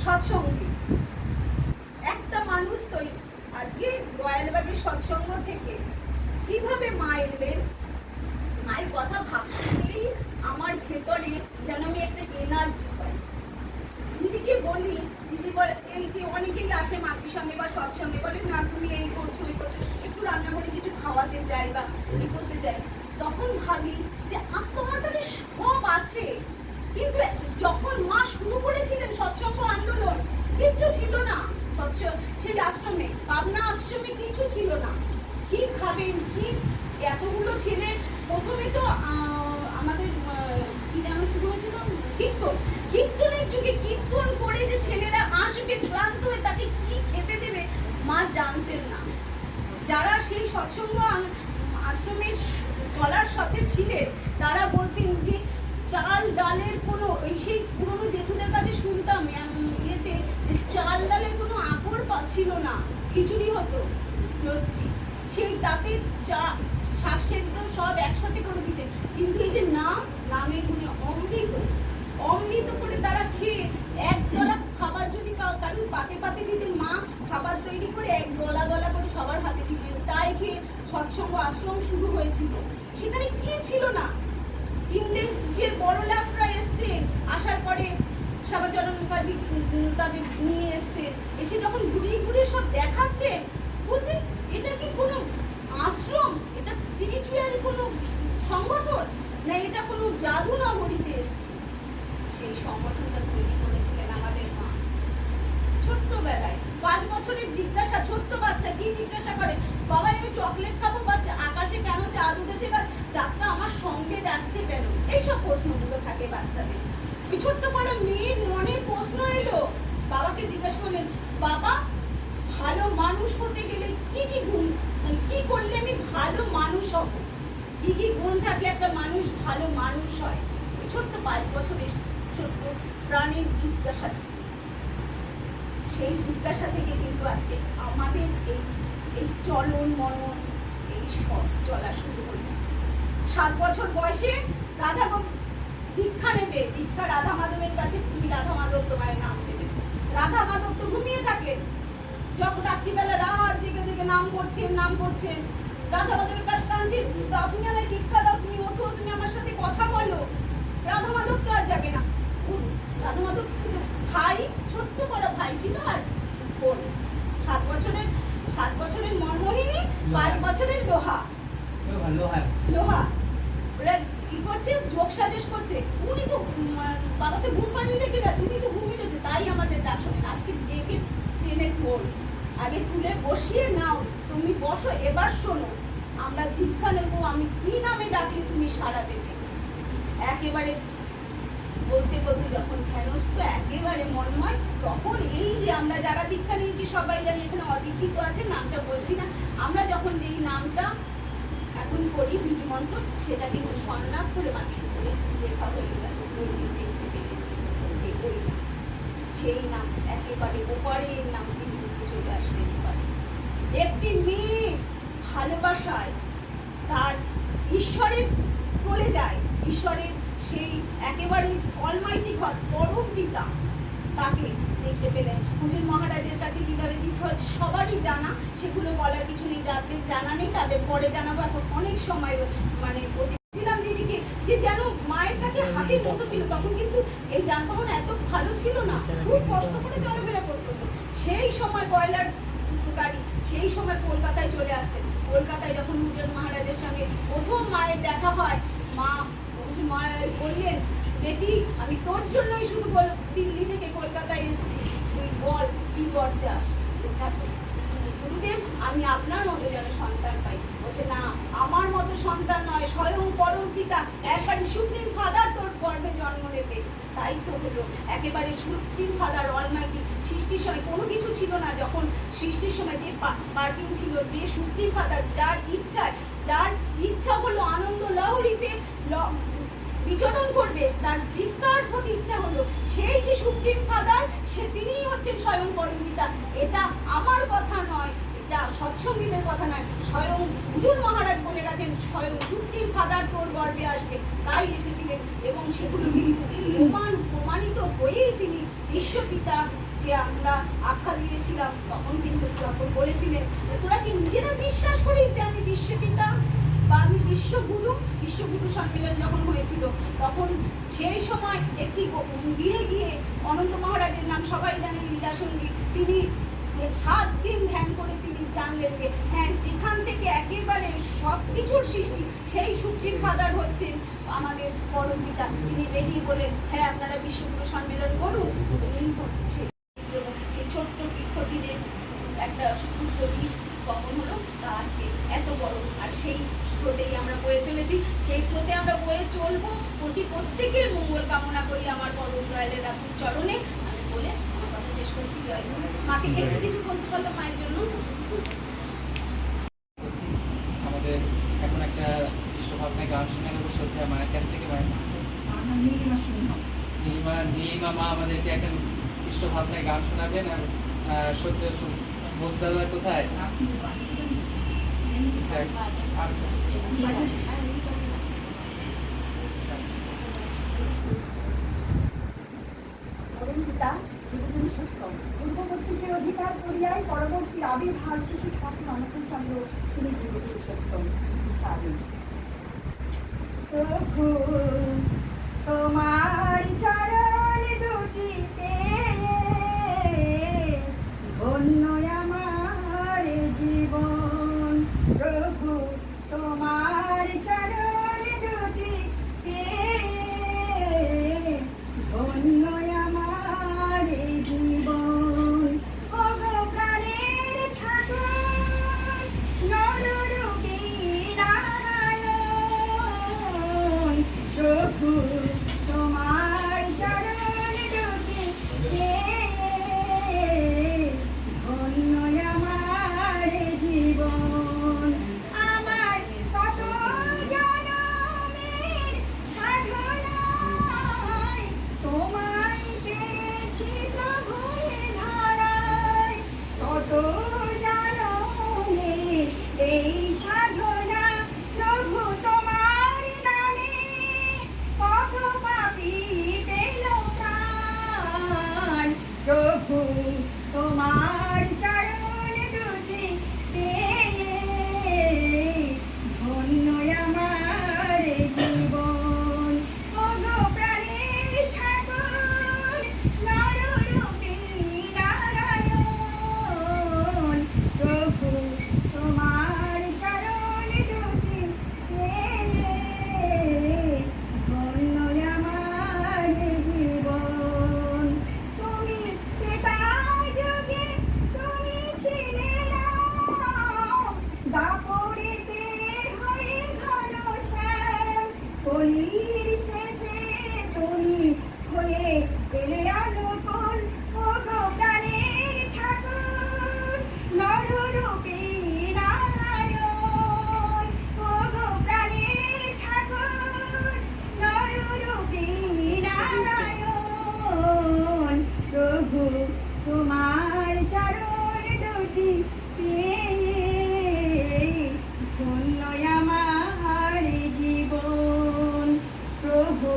সৎসঙ্গী। একটা মানুষ তো আজকে দয়ালবাগের সৎসঙ্গ থেকে কিভাবে মা এলেন, মায়ের কথা ভাবতে গেলেই আমার ভেতরে যেন আমি একটা এনার্জি পাই। দিদিকে বলি, দিদি বলে, এই যে অনেকেই আসে মাতৃসঙ্গে বা সৎসঙ্গে, বলে না তুমি এই করছো ওই করছো, একটু রান্নাঘরে কিছু খাওয়াতে চাই বা এই করতে চাই। তখন ভাবি যে আজ তোমার কাছে সব আছে, কিন্তু যখন মা শুরু করেছিলেন সৎসঙ্গ আন্দোলন কিচ্ছু ছিল না। সেই আশ্রমে, পাবনা আশ্রমে কিছু ছিল না। কি খাবেন, কি এতগুলো ছেলে, প্রথমে তো আমাদের কি যেন শুরু হয়েছিল, কীর্তনের যুগে কীর্তন করে যে ছেলেরা আসবে ক্লান্ত হয়ে, তাকে কি খেতে দেবে মা জানতেন না। যারা সেই সৎসঙ্গ আশ্রমের চলার সাথে ছিলেন তারা বলতেন যে চাল ডালের কোনো, ওই সেই পুরনো জেঠুদের কাছে শুনতাম ইয়েতে, যে চাল ডালের কোনো আকর ছিল না, খিচুড়ি হতো রসপি, সেই তাতে শাক সেদ্ধ সব একসাথে করে দিতেন। কিন্তু এই যে নামের গুণে অমৃত করে তারা খেয়ে এক গলা খাবার যদি কারণ পাতে পাতে দিতেন, মা খাবার তৈরি করে এক গলা করে সবার হাতে দিতেন, তাই খেয়ে সৎসঙ্গ আশ্রম শুরু হয়েছিল। সেখানে কি ছিল না, ইংরেজ যে বড় লাভরা এসছেন, আসার পরে শ্যামাচরণ মুখার্জি তাদের নিয়ে এসছে, এসে যখন ঘুরিয়ে সব দেখাচ্ছে, বুঝে এটা কি কোনো আশ্রম, এটা স্পিরিচুয়াল কোনো সংগঠন না, এটা কোনো জাদু নগরীতে এসছে। সেই সংগঠনটা তৈরি করেছিলেন আমাদের মা ছোট্টবেলায়। 5 বছরের জিজ্ঞাসা, ছোট্ট বাচ্চা কি জিজ্ঞাসা করে, বাবা আমি চকলেট খাবো, বাচ্চা আকাশে কেন চাঁদ উঠেছে, বা চাঁদটা আমার সঙ্গে যাচ্ছে কেন, এইসব প্রশ্নগুলো থাকে বাচ্চাদের। ওই ছোট্ট পাড়া মেয়ের মনে প্রশ্ন এলো, বাবাকে জিজ্ঞাসা করলেন, বাবা ভালো মানুষ হতে গেলে কি কি গুণ, মানে কি করলে আমি ভালো মানুষ হব, কি কি গুণ থাকলে একটা মানুষ ভালো মানুষ হয়। ছোট্ট 5 বছরের ছোট্ট প্রাণের জিজ্ঞাসা ছিল। সেই জিজ্ঞাসা থেকে কিন্তু আজকে আমাদের এই চলন মনন এই সব চলা শুরু হলো। 7 বছর বয়সে রাধা দীক্ষা নেবে, দীক্ষা রাধা মাধবের কাছে, তুমি রাধা মাধব তোমার নাম দেবে। রাধা মাধব তো ঘুমিয়ে থাকেন, যখন রাত্রিবেলা রাত জেগে নাম করছেন, রাধা মাধবের কাছে কাঁদছেন, দাও তুমি আমায় দীক্ষা দাও, তুমি ওঠো, তুমি আমার সাথে কথা বলো। রাধা মাধব তো আর জাগে না। রাধা মাধব ভাই, ছোট্ট বড় ভাই ছিল, আর বোন। 7 বছরের মনমোহিনী, 5 বছরের লোহা। ওরা কি করছে, যোগ সাজেশ করছে। উনি তো বাবাকে ঘুম পাড়িয়ে রেখে গেছে, উনি তো ঘুমিয়ে রয়েছে, তাই আমাদের ডাক শোনেন। আজকে ডেকে টেনে তোল, আগে তুলে বসিয়ে নাও, তুমি বসো, এবার শোনো, আমরা দীক্ষা নেবো, আমি কি নামে ডাকলে তুমি সাড়া দেবে। একেবারে বলতে যখন ধ্যানস্থ একেবারে মনময়, তখন এই যে আমরা যারা দীক্ষা নিয়েছি সবাই জানি, এখানে অদীক্ষিত আছে, নামটা বলছি না, আমরা যখন যেই নামটা এখন করি বীজ মন্ত্র, সেটা কিন্তু সন্ন্যাস করে মাটির উপরে লেখা হয়ে গেল, যে ওই নাম, সেই নাম একেবারে ওপারের নাম কিন্তু চলে আসতে পারে। একটি মেয়ে ভালোবাসায় তার ঈশ্বরের বলে যায়, ঈশ্বরের সেই একেবারে অলমাইটি ঘর, পরম পিতা, তাকে দেখতে পেলেন। হুজুর মহারাজের কাছে কিভাবে দীক্ষা হচ্ছে সবারই জানা, সেগুলো বলার কিছু নেই, যাদের জানা নেই তাদের পরে জানাবো। এখন অনেক সময় মানে বলছিলাম দিদিকে যে যেন মায়ের কাছে হাতের মতো ছিল, তখন কিন্তু এই যানবাহন এত ভালো ছিল না, খুব কষ্ট করে চলাফেরা করতে হতো। সেই সময় কয়লার গাড়ি, সেই সময় কলকাতায় চলে আসতেন। কলকাতায় যখন হুজুর মহারাজের সঙ্গে প্রথম মায়ের দেখা হয়, মা বললেন, বেটি আমি তোর জন্যই শুধু দিল্লি থেকে কলকাতায় এসেছি, তুই বল কি বর চাস। গুরুদেব আমি আপনার মতো যেন সন্তান পাই। বলছে না, আমার মতো সন্তান নয়, স্বয়ং পরম পিতা, একবার সুপ্রিম ফাদার তোর গর্ভে জন্ম নেবে। তাই তো হলো, একেবারে সুপ্রিম ফাদার অলমাইটি। সৃষ্টির সময় কোনো কিছু ছিল না, যখন সৃষ্টির সময় যে স্পার্কিং ছিল, যে সুপ্রিম ফাদার যার ইচ্ছা হলো আনন্দ লহরীতে বিচরণ করবে, তার বিস্তার হতে ইচ্ছা হলো, সেই যে সুপ্রিম ফাদার, সে তিনিই হচ্ছেন স্বয়ং পরম পিতা। এটা আমার কথা নয়, এটা সৎসঙ্গীদের কথা নয়, স্বয়ং হুজুর মহারাজ বলে গেছেন, স্বয়ং সুপ্রিম ফাদার তোর গর্ভে আসবে, তাই এসেছিলেন। এবং সেগুলো কিন্তু প্রমাণিত হয়েই তিনি বিশ্বপিতা যে আমরা আখ্যা দিয়েছিলাম, তখন কিন্তু যখন বলেছিলেন, তোরা কি নিজেরা বিশ্বাস করিস যে আমি বিশ্বপিতা বা আমি বিশ্বগুরু সম্মেলন যখন হয়েছিল, তখন সেই সময় একটি গিয়ে অনন্ত মহারাজের নাম সবাই জানেন, লীলাসঙ্গী, তিনি 7 দিন ধ্যান করে তিনি জানলেন যে হ্যাঁ, যেখান থেকে একেবারে সব কিছুর সৃষ্টি, সেই সুপ্রিম ফাদার হচ্ছেন আমাদের পরম পিতা। তিনি বেরিয়ে বলেন, হ্যাঁ আপনারা বিশ্বগুরু সম্মেলন করুন। এই হচ্ছে সেই ছোট্ট বৃক্ষটি প্রতি প্রত্যেকের মঙ্গল কামনা করি আমার পরম দয়ালের রাখুন চরণে। আমি বলে আমার কথা শেষ করছি। জয় গুরু। মাকে একটু কিছু বলতে পারলো মায়ের জন্য? বলছি, আমাদের এখন একটা ইষ্টভাবনায় গান শোনা গেল শ্রদ্ধা মায়ের কাছ থেকে। মায়ের নীলিমা মা আমাদেরকে একটা ইষ্টভাবনায় গান শোনাবেন। আর সত্য বোস দাদা কোথায়? পরম পিতা জীবগুরু সত্যম পূর্ববর্তীকে অধিকার করিয়াই পরবর্তী আবির্ভাব শিশু ঠাকুর অনুকূল চন্দ্র তিনি জীবগুরু সত্যম স্বামী। প্রভু তোমার চরণ দুটি পেয়ে ধন্য আমার জীবন। প্রভু তোমার চরণ দুটি পেয়ে ধন্য আমার জীবন। ওগো প্রাণের ঠাকুর নররূপী নারায়ণ, প্রভু তোমার চরণ দুটি পেয়ে ধন্য আমার জীবন। আমার কত জনমের সাধনায় তোমায় পেয়েছি প্রভু এ ধারায়। কত জনমের এই সাধনা প্রভু তোমার নামে, কত পাপী পেল প্রাণ। প্রভু তোমার চরণ দুটি পেয়ে ধন্য আমার জীবন। ওগো প্রাণের ঠাকুর নররূপী নারায়ণ, প্রভু তোমার চরণ দুটি পেয়ে ধন্য আমার জীবন। তুমি ত্রেতা যুগে তুমি ছিলে রাম, দাপরেতে হয়ে ঘনশ্যাম, কলির শেষে তুমি হয়ে এলে অনুকূল। ওগো প্রাণের ঠাকুর নররূপী নারায়ণ, ওগো প্রাণের ঠাকুর নররূপী নারায়ণ, প্রভু তোমার চরণ দুটি পেয়ে ধন্য আমার জীবন। প্রভু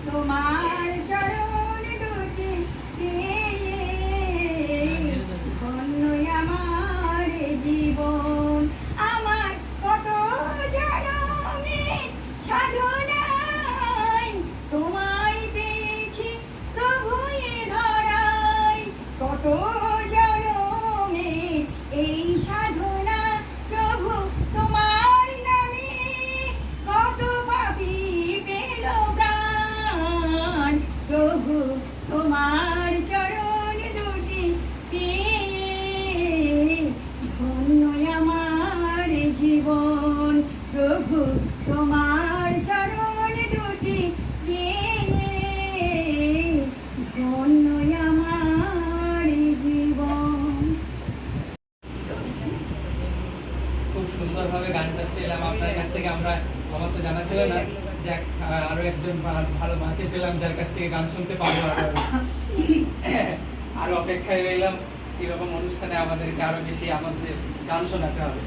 তোমার চরণ দুটি পেয়ে ধন্য আমার জীবন। আমার কত জনমের সাধনায় তোমায় পেয়েছি প্রভু এ ধরায়। কত জনমে এই সাধনা প্রভু তোমার নামে, কত পাপী পেল প্রাণ। প্রভু তোমার চরণ দুটি পেয়ে ধন্য আমার জীবন। প্রভু তোমার চরণ দুটি পেয়ে ধন্য আমার জীবন। খুব সুন্দরভাবে গানটা পেলাম আপনার কাছ থেকে। আমার তো জানা ছিল না যে আরো একজন ভালো মাকে পেলাম যার কাছ থেকে গান শুনতে পাবো। আরো অপেক্ষায় রইলাম এরকম অনুষ্ঠানে আমাদেরকে আরো বেশি আমাদের গান শোনাতে হবে।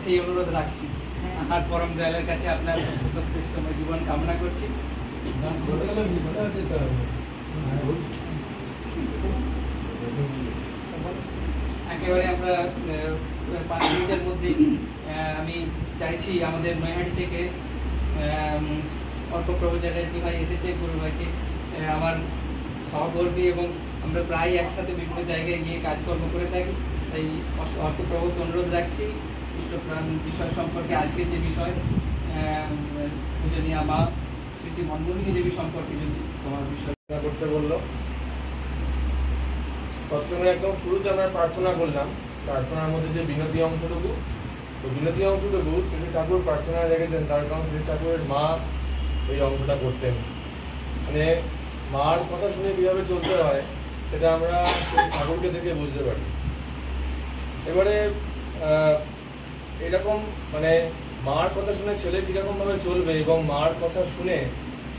সেই অনুরোধ রাখছি। আর পরম দয়ালের কাছে আপনার সুস্থময় জীবন কামনা করছি। একেবারে আমরা 5 মিনিটের মধ্যে আমি চাইছি আমাদের নৈহাটি থেকে অর্কপ্রভু চ্যাটার্জি ভাই এসেছে, গুরু ভাইকে আমার সহকর্মী এবং আমরা প্রায় একসাথে বিভিন্ন জায়গায় গিয়ে কাজকর্ম করে থাকি। তাই অর্কপ্রভুকে অনুরোধ রাখছি ইষ্টপ্রাণ বিষয় সম্পর্কে, আজকে যে বিষয় পূজনীয়া মা শ্রী শ্রী মনমোহিনী দেবী সম্পর্কে যদি তোমার বিষয় করতে বললো। সৎসঙ্গে একদম শুরুতে আমরা প্রার্থনা করলাম। প্রার্থনার মধ্যে যে বিনতি অংশটুকু, তো বিনতি অংশটুকু শ্রী ঠাকুর প্রার্থনায় রেখেছেন, তার কারণ শ্রী ঠাকুরের মা এই অংশটা করতেন। মানে মার কথা শুনে কীভাবে চলতে হয় সেটা আমরা ঠাকুরকে দেখে বুঝতে পারি। এবারে এরকম মানে মার কথা শুনে ছেলে কীরকমভাবে চলবে এবং মার কথা শুনে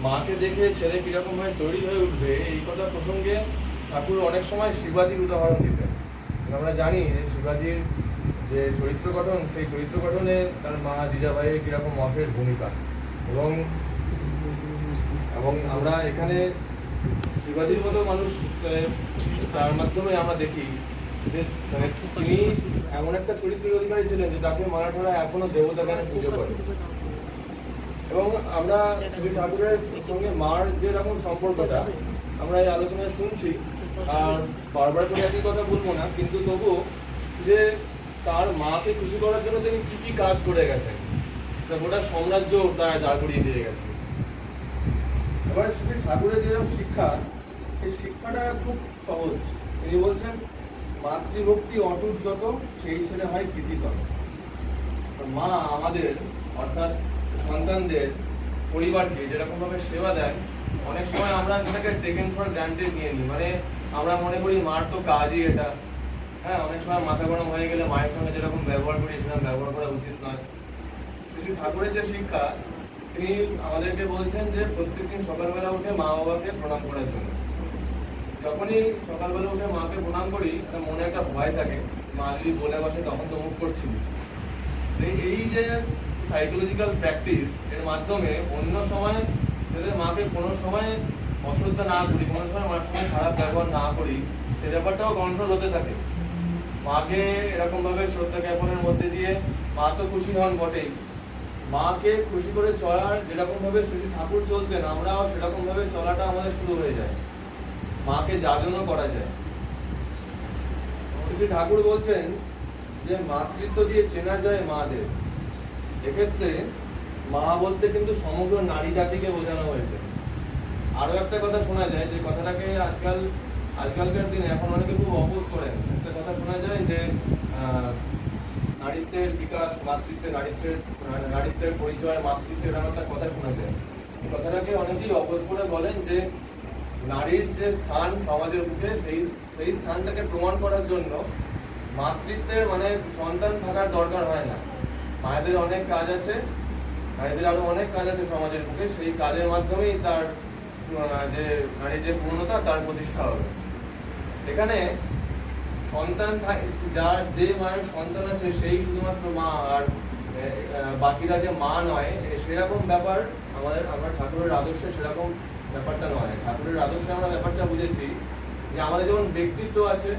মাকে দেখে ছেলে কীরকমভাবে তৈরি হয়ে উঠবে, এই কথা প্রসঙ্গে ঠাকুর অনেক সময় শিবাজির উদাহরণ দিতেন। আমরা জানি যে শিবাজির যে চরিত্র গঠন, সেই চরিত্র গঠনে তার মা জিজাবাইয়ের কীরকম অশেষ ভূমিকা, এবং আমরা এখানে শিবাজির মতো মানুষ তার মাধ্যমে আমরা দেখি যে মানে তিনি এমন একটা চরিত্রের অধিকারী ছিলেন যে তাকে মারাঠারা এখনো দেবতা জ্ঞানে পুজো করে। এবং আমরা শ্রী ঠাকুরের সঙ্গে মার যেরকম সম্পর্কটা আমরা এই আলোচনায় শুনছি, আর বারবার করে একই কথা বলবো না, কিন্তু তবু যে তার মাকে খুশি করার জন্য তিনি কি কি কাজ করে গেছেন, গোটা সাম্রাজ্য প্রায় দাঁড় করিয়ে দিয়ে গেছেন। এবার শ্রী ঠাকুরের যেরকম শিক্ষা, এই শিক্ষাটা খুব সহজ। তিনি বলছেন মাতৃভক্তি অটুট যত, সেই ছেলে হয় কৃতিতর। মা আমাদের অর্থাৎ সন্তানদের পরিবারকে যেরকমভাবে সেবা দেয়, অনেক সময় আমরা সেটাকে টেকেন ফর গ্রান্টেড নিয়ে নিই। মানে আমরা মনে করি মার তো কাজই এটা, হ্যাঁ, অনেক সময় মাথা গরম হয়ে গেলে মায়ের সঙ্গে যেরকম ব্যবহার করি সেরকম ব্যবহার করা উচিত নয়। শ্রী ঠাকুরের যে শিক্ষা, তিনি আমাদেরকে বলছেন যে প্রত্যেকদিন সকালবেলা উঠে মা বাবাকে প্রণাম করার জন্য। যখনই সকালবেলা উঠে মাকে প্রণাম করি, একটা মনে একটা ভয় থাকে, মা যদি বলে বসে তখন তো মুখ করছিল। এই যে সাইকোলজিক্যাল প্র্যাকটিস, এর মাধ্যমে অন্য সময় যাতে মাকে কোনো সময় অশ্রদ্ধা না করি, কোনো সময় মার সঙ্গে খারাপ ব্যবহার না করি, সে ব্যাপারটাও কন্ট্রোল হতে থাকে। মাকে এরকমভাবে শ্রদ্ধা জ্ঞাপনের মধ্যে দিয়ে মা তো খুশি হন বটেই, মাকে খুশি করে চলার যেরকমভাবে শ্রী ঠাকুর চলতেন, আমরাও সেরকমভাবে চলাটা আমাদের শুরু হয়ে যায়, মাকে যাজনও করা যায়। শ্রী ঠাকুর বলছেন যে মাতৃত্ব দিয়ে চেনা যায় মাদের। এক্ষেত্রে মা বলতে কিন্তু সমগ্র নারী জাতিকে বোঝানো হয়েছে। আরো একটা কথা শোনা যায়, যে কথাটাকে আজকালকার দিনে এখন অনেকে খুব অপোজ করেন। একটা কথা শোনা যায় যে নারীত্বের বিকাশ, নারীত্বের পরিচয়, মাতৃত্বের একটা কথা শোনা যায়। এই কথাটাকে অনেকেই অপোজ করে বলেন যে নারীর যে স্থান সমাজের বুকে, সেই স্থানটাকে প্রমাণ করার জন্য মাতৃত্বের মানে সন্তান থাকার দরকার হয় না। মায়েদের অনেক কাজ আছে, নারীদের আরো অনেক কাজ আছে সমাজের বুকে, সেই কাজের মাধ্যমেই তার যে নারীর যে পূর্ণতা তার প্রতিষ্ঠা হবে। এখানে সন্তান যার যে মায়ের সন্তান আছে সেই শুধুমাত্র মা, আর বাকিরা যে মা নয়, সেরকম ব্যাপার আমরা ঠাকুরের আদর্শে সেরকম ব্যাপারটা নয়। ঠাকুরের আদর্শে আমরা ব্যাপারটা বুঝেছি যে আমাদের যেমন ব্যক্তিত্ব আছে,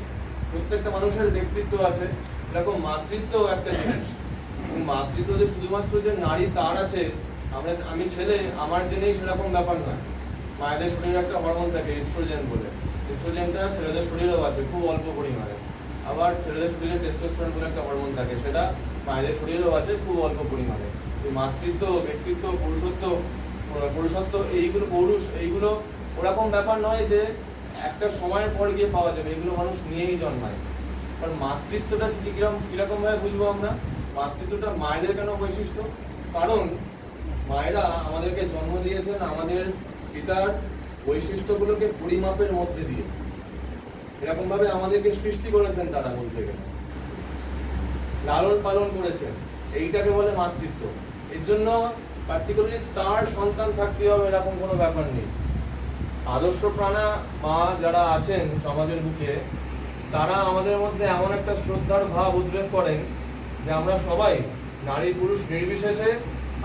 প্রত্যেকটা মানুষের ব্যক্তিত্ব আছে, এরকম মাতৃত্ব একটা জিনিস। মাতৃত্ব যে শুধুমাত্র যে নারী তার আছে, আমি ছেলে আমার যে নেই সেরকম ব্যাপার নয়। মায়েদের শরীরে একটা হরমোন থাকে এস্ট্রোজেন বলে, এস্ট্রোজেনটা ছেলেদের শরীরেও আছে খুব অল্প পরিমাণে। আবার ছেলেদের শরীরে টেস্টোস্টেরন বলে একটা হরমোন থাকে, সেটা মায়েদের শরীরেও আছে খুব অল্প পরিমাণে। এই মাতৃত্ব, ব্যক্তিত্ব, পুরুষত্ব এইগুলো ওরকম ব্যাপার নয় যে একটা সময়ের পর গিয়ে পাওয়া যাবে, এগুলো মানুষ নিয়েই জন্মায়। কারণ মাতৃত্বটা কিরকম ভাবে বুঝবো আমরা? মাতৃত্বটা মায়েদের কেন বৈশিষ্ট্য? কারণ মায়েরা আমাদেরকে জন্ম দিয়েছেন আমাদের পিতার বৈশিষ্ট্যগুলোকে পরিমাপের মধ্যে দিয়ে, এরকম ভাবে আমাদেরকে সৃষ্টি করেছেন তারা, বলতে গেলে লালন পালন করেছেন, এইটাকে বলে মাতৃত্ব। এর জন্য পার্টিকুলারলি তার সন্তান থাকতে হবে এরকম কোনো ব্যাপার নেই। আদর্শ প্রাণা মা যারা আছেন সমাজের বুকে, তারা আমাদের মধ্যে এমন একটা শ্রদ্ধার ভাব উদ্রেক করেন যে আমরা সবাই নারী পুরুষ নির্বিশেষে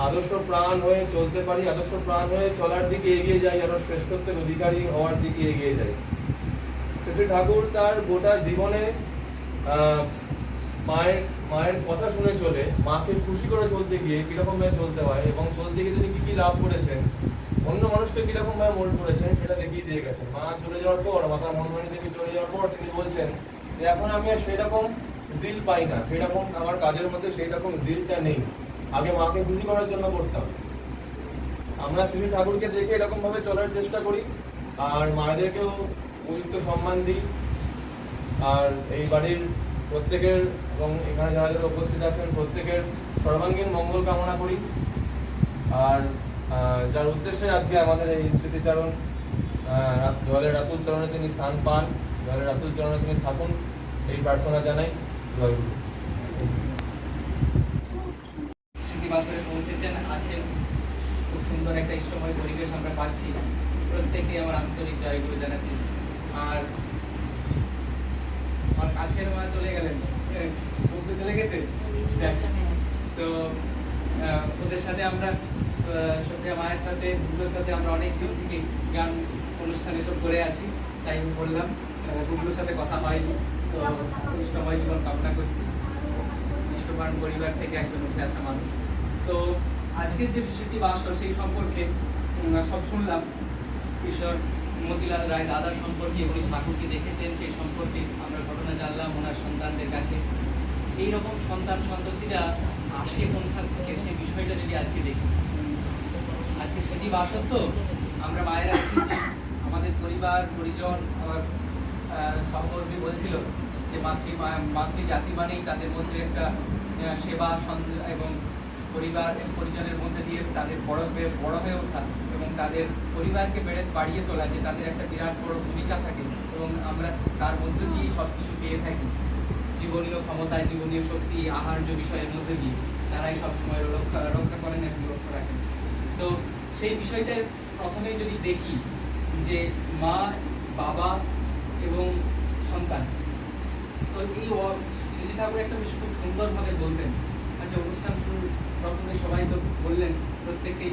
আদর্শ প্রাণ হয়ে চলতে পারি, আদর্শ প্রাণ হয়ে চলার দিকে এগিয়ে যাই, আরো শ্রেষ্ঠত্বের অধিকারী হওয়ার দিকে এগিয়ে যাই। শ্রী ঠাকুর তার গোটা জীবনে মায়ের কথা শুনে চলে, মাকে খুশি করে চলতে গিয়ে কিরকম ভাবে চলতে হয় এবং চলতে গিয়ে তিনি কি লাভ করেছেন, অন্য মানুষকে কিরকম ভাবে মোল্ড করেছেন, সেটা দেখিয়ে দিয়ে গেছেন। মা চলে যাওয়ার পর, মাতা মনমোহনী থেকে চলে যাওয়ার পর তিনি বলছেন যে এখন আমি আর সেরকম জিল পাই না, সেরকম আমার কাজের মধ্যে সেই রকম জিলটা নেই, আগে মাকে খুশি করার জন্য করতাম। আমরা শ্রী ঠাকুরকে দেখে এরকম ভাবে চলার চেষ্টা করি, আর মায়েদেরকেও উপযুক্ত সম্মান দিই, আর এই বাড়ির প্রত্যেকের এবং এখানে যারা যারা উপস্থিত আছেন প্রত্যেকের সর্বাঙ্গীন মঙ্গল কামনা করি। আর যার উদ্দেশ্যে আজকে আমাদের এই স্মৃতিচারণ, জলের রাতুল চরণে তিনি স্থান পান, জলের রাতুল চরণে তিনি থাকুন, এই প্রার্থনা জানাই। জয়গুরু। স্মৃতিবাসরে পৌঁছেছেন, আছেন, খুব সুন্দর একটা ইষ্টময় পরিবেশ আমরা পাচ্ছি। প্রত্যেককে আমার আন্তরিক জয়গুরু জানাচ্ছি। আর আমার কাছের মা চলে গেলেন, বন্ধু চলে গেছে, যাক। তো ওদের সাথে আমরা সন্ধ্যা মায়ের সাথে, বুবলোর সাথে আমরা অনেক দিন থেকে গান অনুষ্ঠান এসব করে আসি, তাই আমি বললাম। বুবলোর সাথে কথা হয়নি, তো ইষ্টময় জীবন কামনা করছি। ইষ্টবান পরিবার থেকে একজন উঠে আসা মানুষ। তো আজকের যে স্মৃতিবাসর সেই সম্পর্কে সব শুনলাম। ঈশ্বর মতিলাল রায় দাদার সম্পর্কে, উনি ঠাকুরকে দেখেছেন, সেই সম্পর্কে আমরা ঘটনা জানলাম ওনার সন্তানদের কাছে। এইরকম সন্তান সন্ততিরা আসে কোনখান থেকে, সেই বিষয়টা যদি আজকে দেখি। আজকে স্মৃতিবাসর তো আমরা মায়েরা এসেছি, আমাদের পরিবার পরিজন, আমার সহকর্মী বলছিল যে মাতৃজাতি মানেই তাদের মধ্যে একটা সেবা এবং পরিবার পরিজনের মধ্যে দিয়ে তাদের বড় হয়ে ওঠা এবং তাদের পরিবারকে বাড়িয়ে তোলা, যে তাদের একটা বিরাট বড় ভূমিকা থাকে এবং আমরা তার মধ্যে দিয়েই সব কিছু পেয়ে থাকি। জীবনীয় ক্ষমতায়, জীবনীয় শক্তি, আহার্য বিষয়ের মধ্যে দিয়ে তারাই সবসময় রক্ষা করেন এবং লক্ষ্য রাখেন। তো সেই বিষয়টা প্রথমেই যদি দেখি যে মা, বাবা এবং সন্তান, তো এই শ্রী ঠাকুর একটা বিষয় খুব সুন্দরভাবে বলতেন। আচ্ছা, অনুষ্ঠান শুরু প্রথমে সবাই তো বললেন, প্রত্যেকেই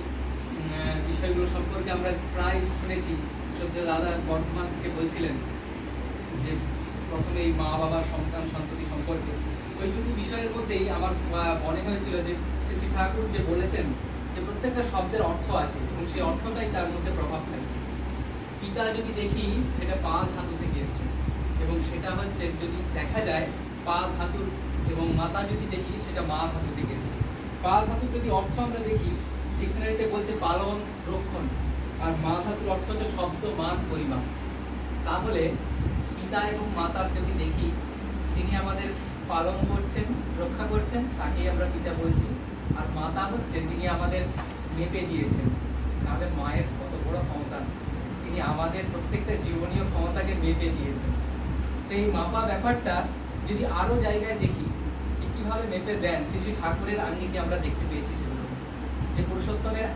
বিষয়গুলো সম্পর্কে আমরা প্রায় শুনেছি। শ্রদ্ধেয় দাদা বর্ধমান থেকে বলছিলেন যে প্রথমে এই মা বাবার সন্তান সন্ততি সম্পর্কে ওইটুকু বিষয়ের মধ্যেই আমার মনে হয়েছিল যে শ্রী ঠাকুর যে বলেছেন যে প্রত্যেকটা শব্দের অর্থ আছে এবং সেই অর্থটাই তার মধ্যে প্রভাব ফেলে। পিতা যদি দেখি সেটা পা ধাতু থেকে এসছে এবং সেটা হচ্ছে যদি দেখা যায় পা ধাতুর, এবং মাতা যদি দেখি সেটা মা ধাতু থেকে এসছে। পা ধাতুর যদি অর্থ আমরা দেখি, ডিকশনারিতে বলছে পালন, রক্ষণ, আর মা ধাতুর অর্থ হচ্ছে শব্দ, মান, পরিমাণ। তাহলে পিতা এবং মাতার যদি দেখি, যিনি আমাদের পালন করছেন, রক্ষা করছেন, তাকেই আমরা পিতা বলছি। আর মাতা হচ্ছেন যিনি আমাদের মেপে দিয়েছেন। তাহলে মায়ের কত বড় ক্ষমতা, তিনি আমাদের প্রত্যেকটা জীবনীয় ক্ষমতাকে মেপে দিয়েছেন। তো এই মাপা ব্যাপারটা যদি আরো জায়গায় দেখি কিভাবে মেপে দেন, শ্রী ঠাকুরের আঙ্গিকে আমরা দেখতে পেয়েছি সেগুলো। যে পুরুষোত্তমের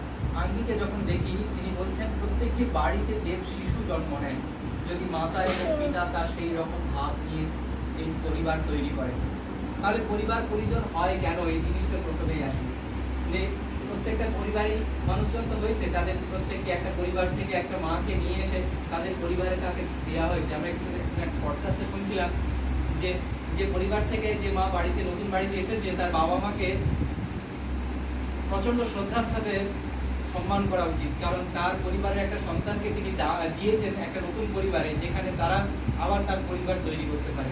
আঙ্গিকে যখন দেখি, তিনি বলছেন প্রত্যেকটি বাড়িতে দেব শিশু জন্ম নেয় যদি মাতা এবং পিতা তার সেই রকম ভাব নিয়ে এই পরিবার তৈরি করে। তাহলে পরিবার পরিজন হয় কেন, এই জিনিসটা প্রথমেই আসে। যে প্রত্যেকটা পরিবারই মানুষজন তো হয়েছে, তাদের প্রত্যেককে একটা পরিবার থেকে একটা মাকে নিয়ে এসে তাদের পরিবারে তাকে দেওয়া হয়েছে। আমরা একটু পডকাস্টে শুনছিলাম যে যে পরিবার থেকে যে মা বাড়িতে, নতুন বাড়িতে এসেছে, তার বাবা মাকে প্রচন্ড শ্রদ্ধার সাথে সম্মান করা উচিত, কারণ তার পরিবারের একটা সন্তানকে তিনি দিয়েছেন একটা নতুন পরিবারে, যেখানে তারা আবার তার পরিবার তৈরি করতে পারে।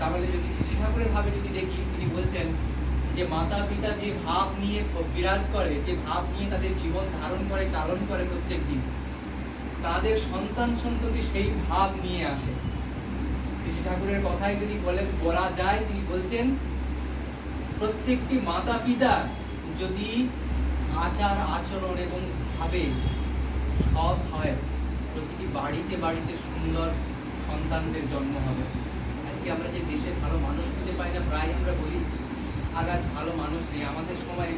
তাহলে যদি শ্রী ঠাকুরের ভাবে যদি দেখি, তিনি বলছেন যে মাতা পিতা যে ভাব নিয়ে বিরাজ করে, যে ভাব নিয়ে তাদের জীবন ধারণ করে, চালন করে প্রত্যেক দিন, তাদের সন্তান সন্ততি সেই ভাব নিয়ে আসে। শ্রী ঠাকুরের কথায় যদি বলা যায়, তিনি বলছেন প্রত্যেকটি মাতা পিতা যদি আচার আচরণ এবং ভাবে সৎ হয়, প্রতিটি বাড়িতে বাড়িতে সুন্দর সন্তানদের জন্ম হবে। আজকে আমরা যে দেশে ভালো মানুষ খুঁজে পাই না, প্রায় আমরা বলি আর আজ ভালো মানুষ নেই। আমাদের সময়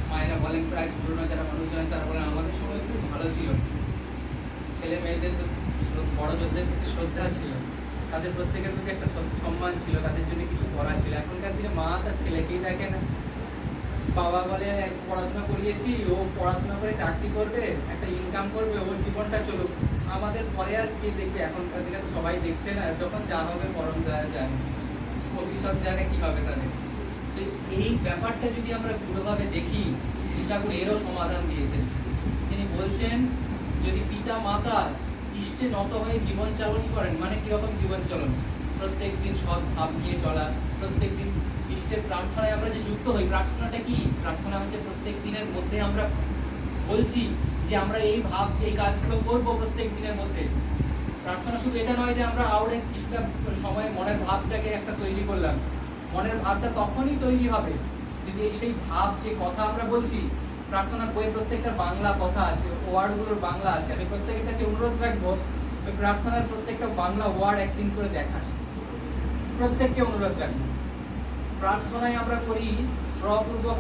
মায়েরা বলেন, প্রায় পুরোনো যারা মানুষ জানেন তারা বলেন আমাদের সময় খুব ভালো ছিল, ছেলে মেয়েদের বড়জনদের প্রতি শ্রদ্ধা ছিল, তাদের প্রত্যেকের প্রতি একটা সম্মান ছিল, তাদের জন্য কিছু করা ছিল। এখনকার দিনে মা তার ছেলেকেই দেখে না। বাবা বলে পড়াশোনা করিয়েছি, ও পড়াশোনা করে চাকরি করবে, একটা ইনকাম করবে, ওর জীবনটা চলুক, আমাদের পরে আর কে দেখবে। এখনকার দিনে তো সবাই দেখছে না, যখন যা হবে পরম জানে, ভবিষ্যৎ জানে কি হবে তাদের। তো এই ব্যাপারটা যদি আমরা পুরোভাবে দেখি, শ্রী ঠাকুর এরও সমাধান দিয়েছেন। তিনি বলছেন যদি পিতা মাতা ইষ্টে নত হয়ে জীবন চালন করেন, মানে কিরকম জীবন চলন, প্রত্যেক দিন সৎ ভাব নিয়ে চলা, প্রত্যেক দিন ইষ্টের প্রার্থনায় আমরা যে যুক্ত হই। প্রার্থনাটা কি? প্রার্থনা হচ্ছে প্রত্যেক দিনের মধ্যে আমরা বলছি যে আমরা এই ভাব, এই কাজগুলো করবো প্রত্যেক দিনের মধ্যে। প্রার্থনা শুধু এটা নয় যে আমরা আউড়ে কিছুটা সময় মনের ভাবটাকে একটা তৈরি করলাম। মনের ভাবটা তখনই তৈরি হবে যদি সেই ভাব, যে কথা আমরা বলছি প্রার্থনার বইয়ে প্রত্যেকটা বাংলা কথা আছে, ওয়ার্ডগুলোর বাংলা আছে। আমি প্রত্যেকের কাছে অনুরোধ রাখবো ওই প্রার্থনার প্রত্যেকটা বাংলা ওয়ার্ড একদিন করে দেখান, প্রত্যেককে অনুরোধ রাখবো। প্রার্থনায় আমরা করি প্রপূর্বক